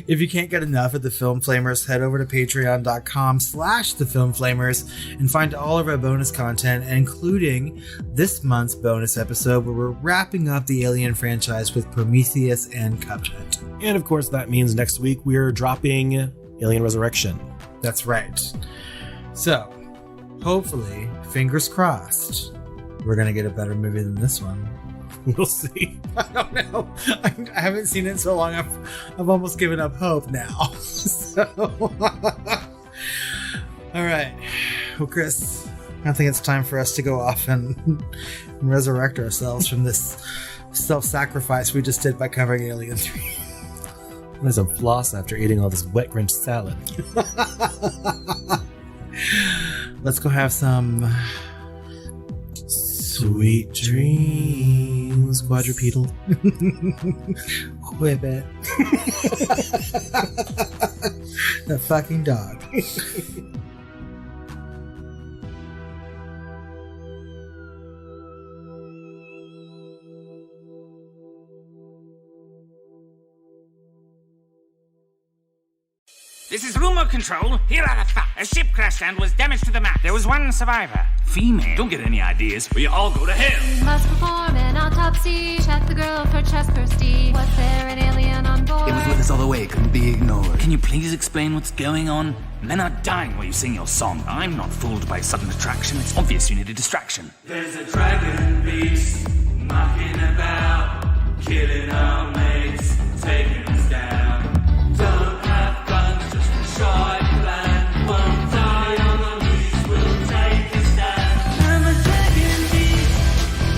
If you can't get enough of the Film Flamers, head over to patreon.com/thefilmflamers and find all of our bonus content, including this month's bonus episode where we're wrapping up the Alien franchise with Prometheus and Covenant. And of course, that means next week we're dropping Alien Resurrection. That's right. So, hopefully, fingers crossed, we're going to get a better movie than this one. We'll see. I don't know. I haven't seen it in so long. I've almost given up hope now. So, all right. Well, Chris, I think it's time for us to go off and resurrect ourselves from this self-sacrifice we just did by covering Alien 3. I'm gonna some floss after eating all this wet Grinch salad. Let's go have some sweet dreams, quadrupedal. Whippet. That fucking dog. This is Rumor Control. Here are the facts. A ship crashed and was damaged to the map. There was one survivor. Female. Don't get any ideas. We all go to hell. We must perform an autopsy. Check the girl for chest bursty. Was there an alien on board? It was with us all the way. Couldn't be ignored. Can you please explain what's going on? Men are dying while you sing your song. I'm not fooled by sudden attraction. It's obvious you need a distraction. There's a dragon beast knocking about, killing our mates, taking us down. Don't have guns, just a short plan. Won't die on the knees, will take us down. I'm a dragon beast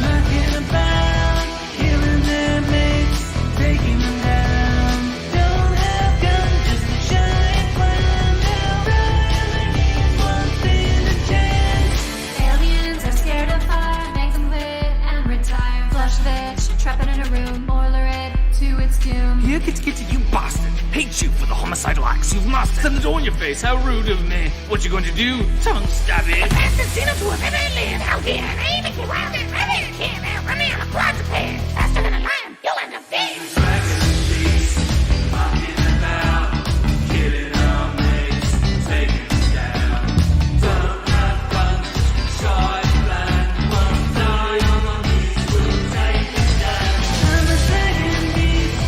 knocking about, killing their mates, taking them down. Don't have guns, just a giant plan. They'll die on their knees, won't stand a chance. Aliens are scared of fire. Make them quit and retire. Flush bitch, trap it in a room, boiler it to its doom. Here gets you, you bastard. Hate you for the homicidal acts you've mastered. Send it on your face, how rude of me. What you going to do? Tongue stab it. The fastest sinner to have ever lived out here. And even if you wild and ready, you can't outrun on a quadruped. Faster than a lion, you'll end up dead. Dragon beast, knocking about, killing our mates, taking us down. Don't have guns, just a short plan. Won't die on my knees, will take us down. I'm a dragon beast,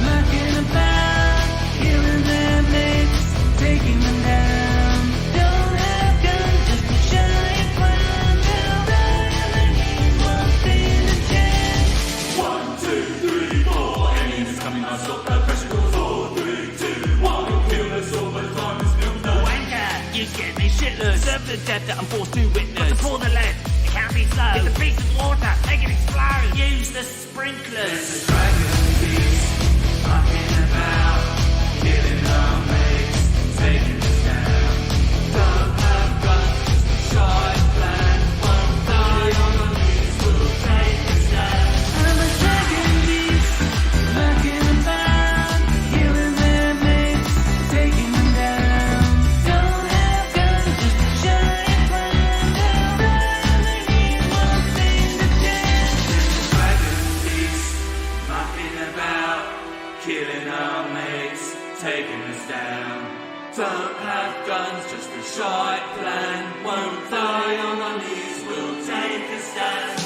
knocking about, killing their mates, taking them down. Don't have guns, just a giant plan. They'll die on their knees, won't stand a chance. 1, 2, 3, 4. Aliens coming, I stop the pressure. 4, 3, 2, 1. You'll kill us all by the time it's filmed done. Wanker, you scared me shitless. Serve the death that I'm forced to witness. But pour the lead, it can't be slow. It's a piece of water, make it explode. Use the sprinklers. There's a dragon beast knocking about, killing our mates, taking us down. Don't have guns, just a short plan. Won't die on the knees, will take us down. I'm a dragon beast, knocking about, killing their mates, taking them down. Don't have guns, just a giant plan. They'll die on their knees, won't stand a chance. Dragon beast, knocking about, killing our mates, taking us down. Don't have guns, just a short plan. Won't die on our knees, will take us down.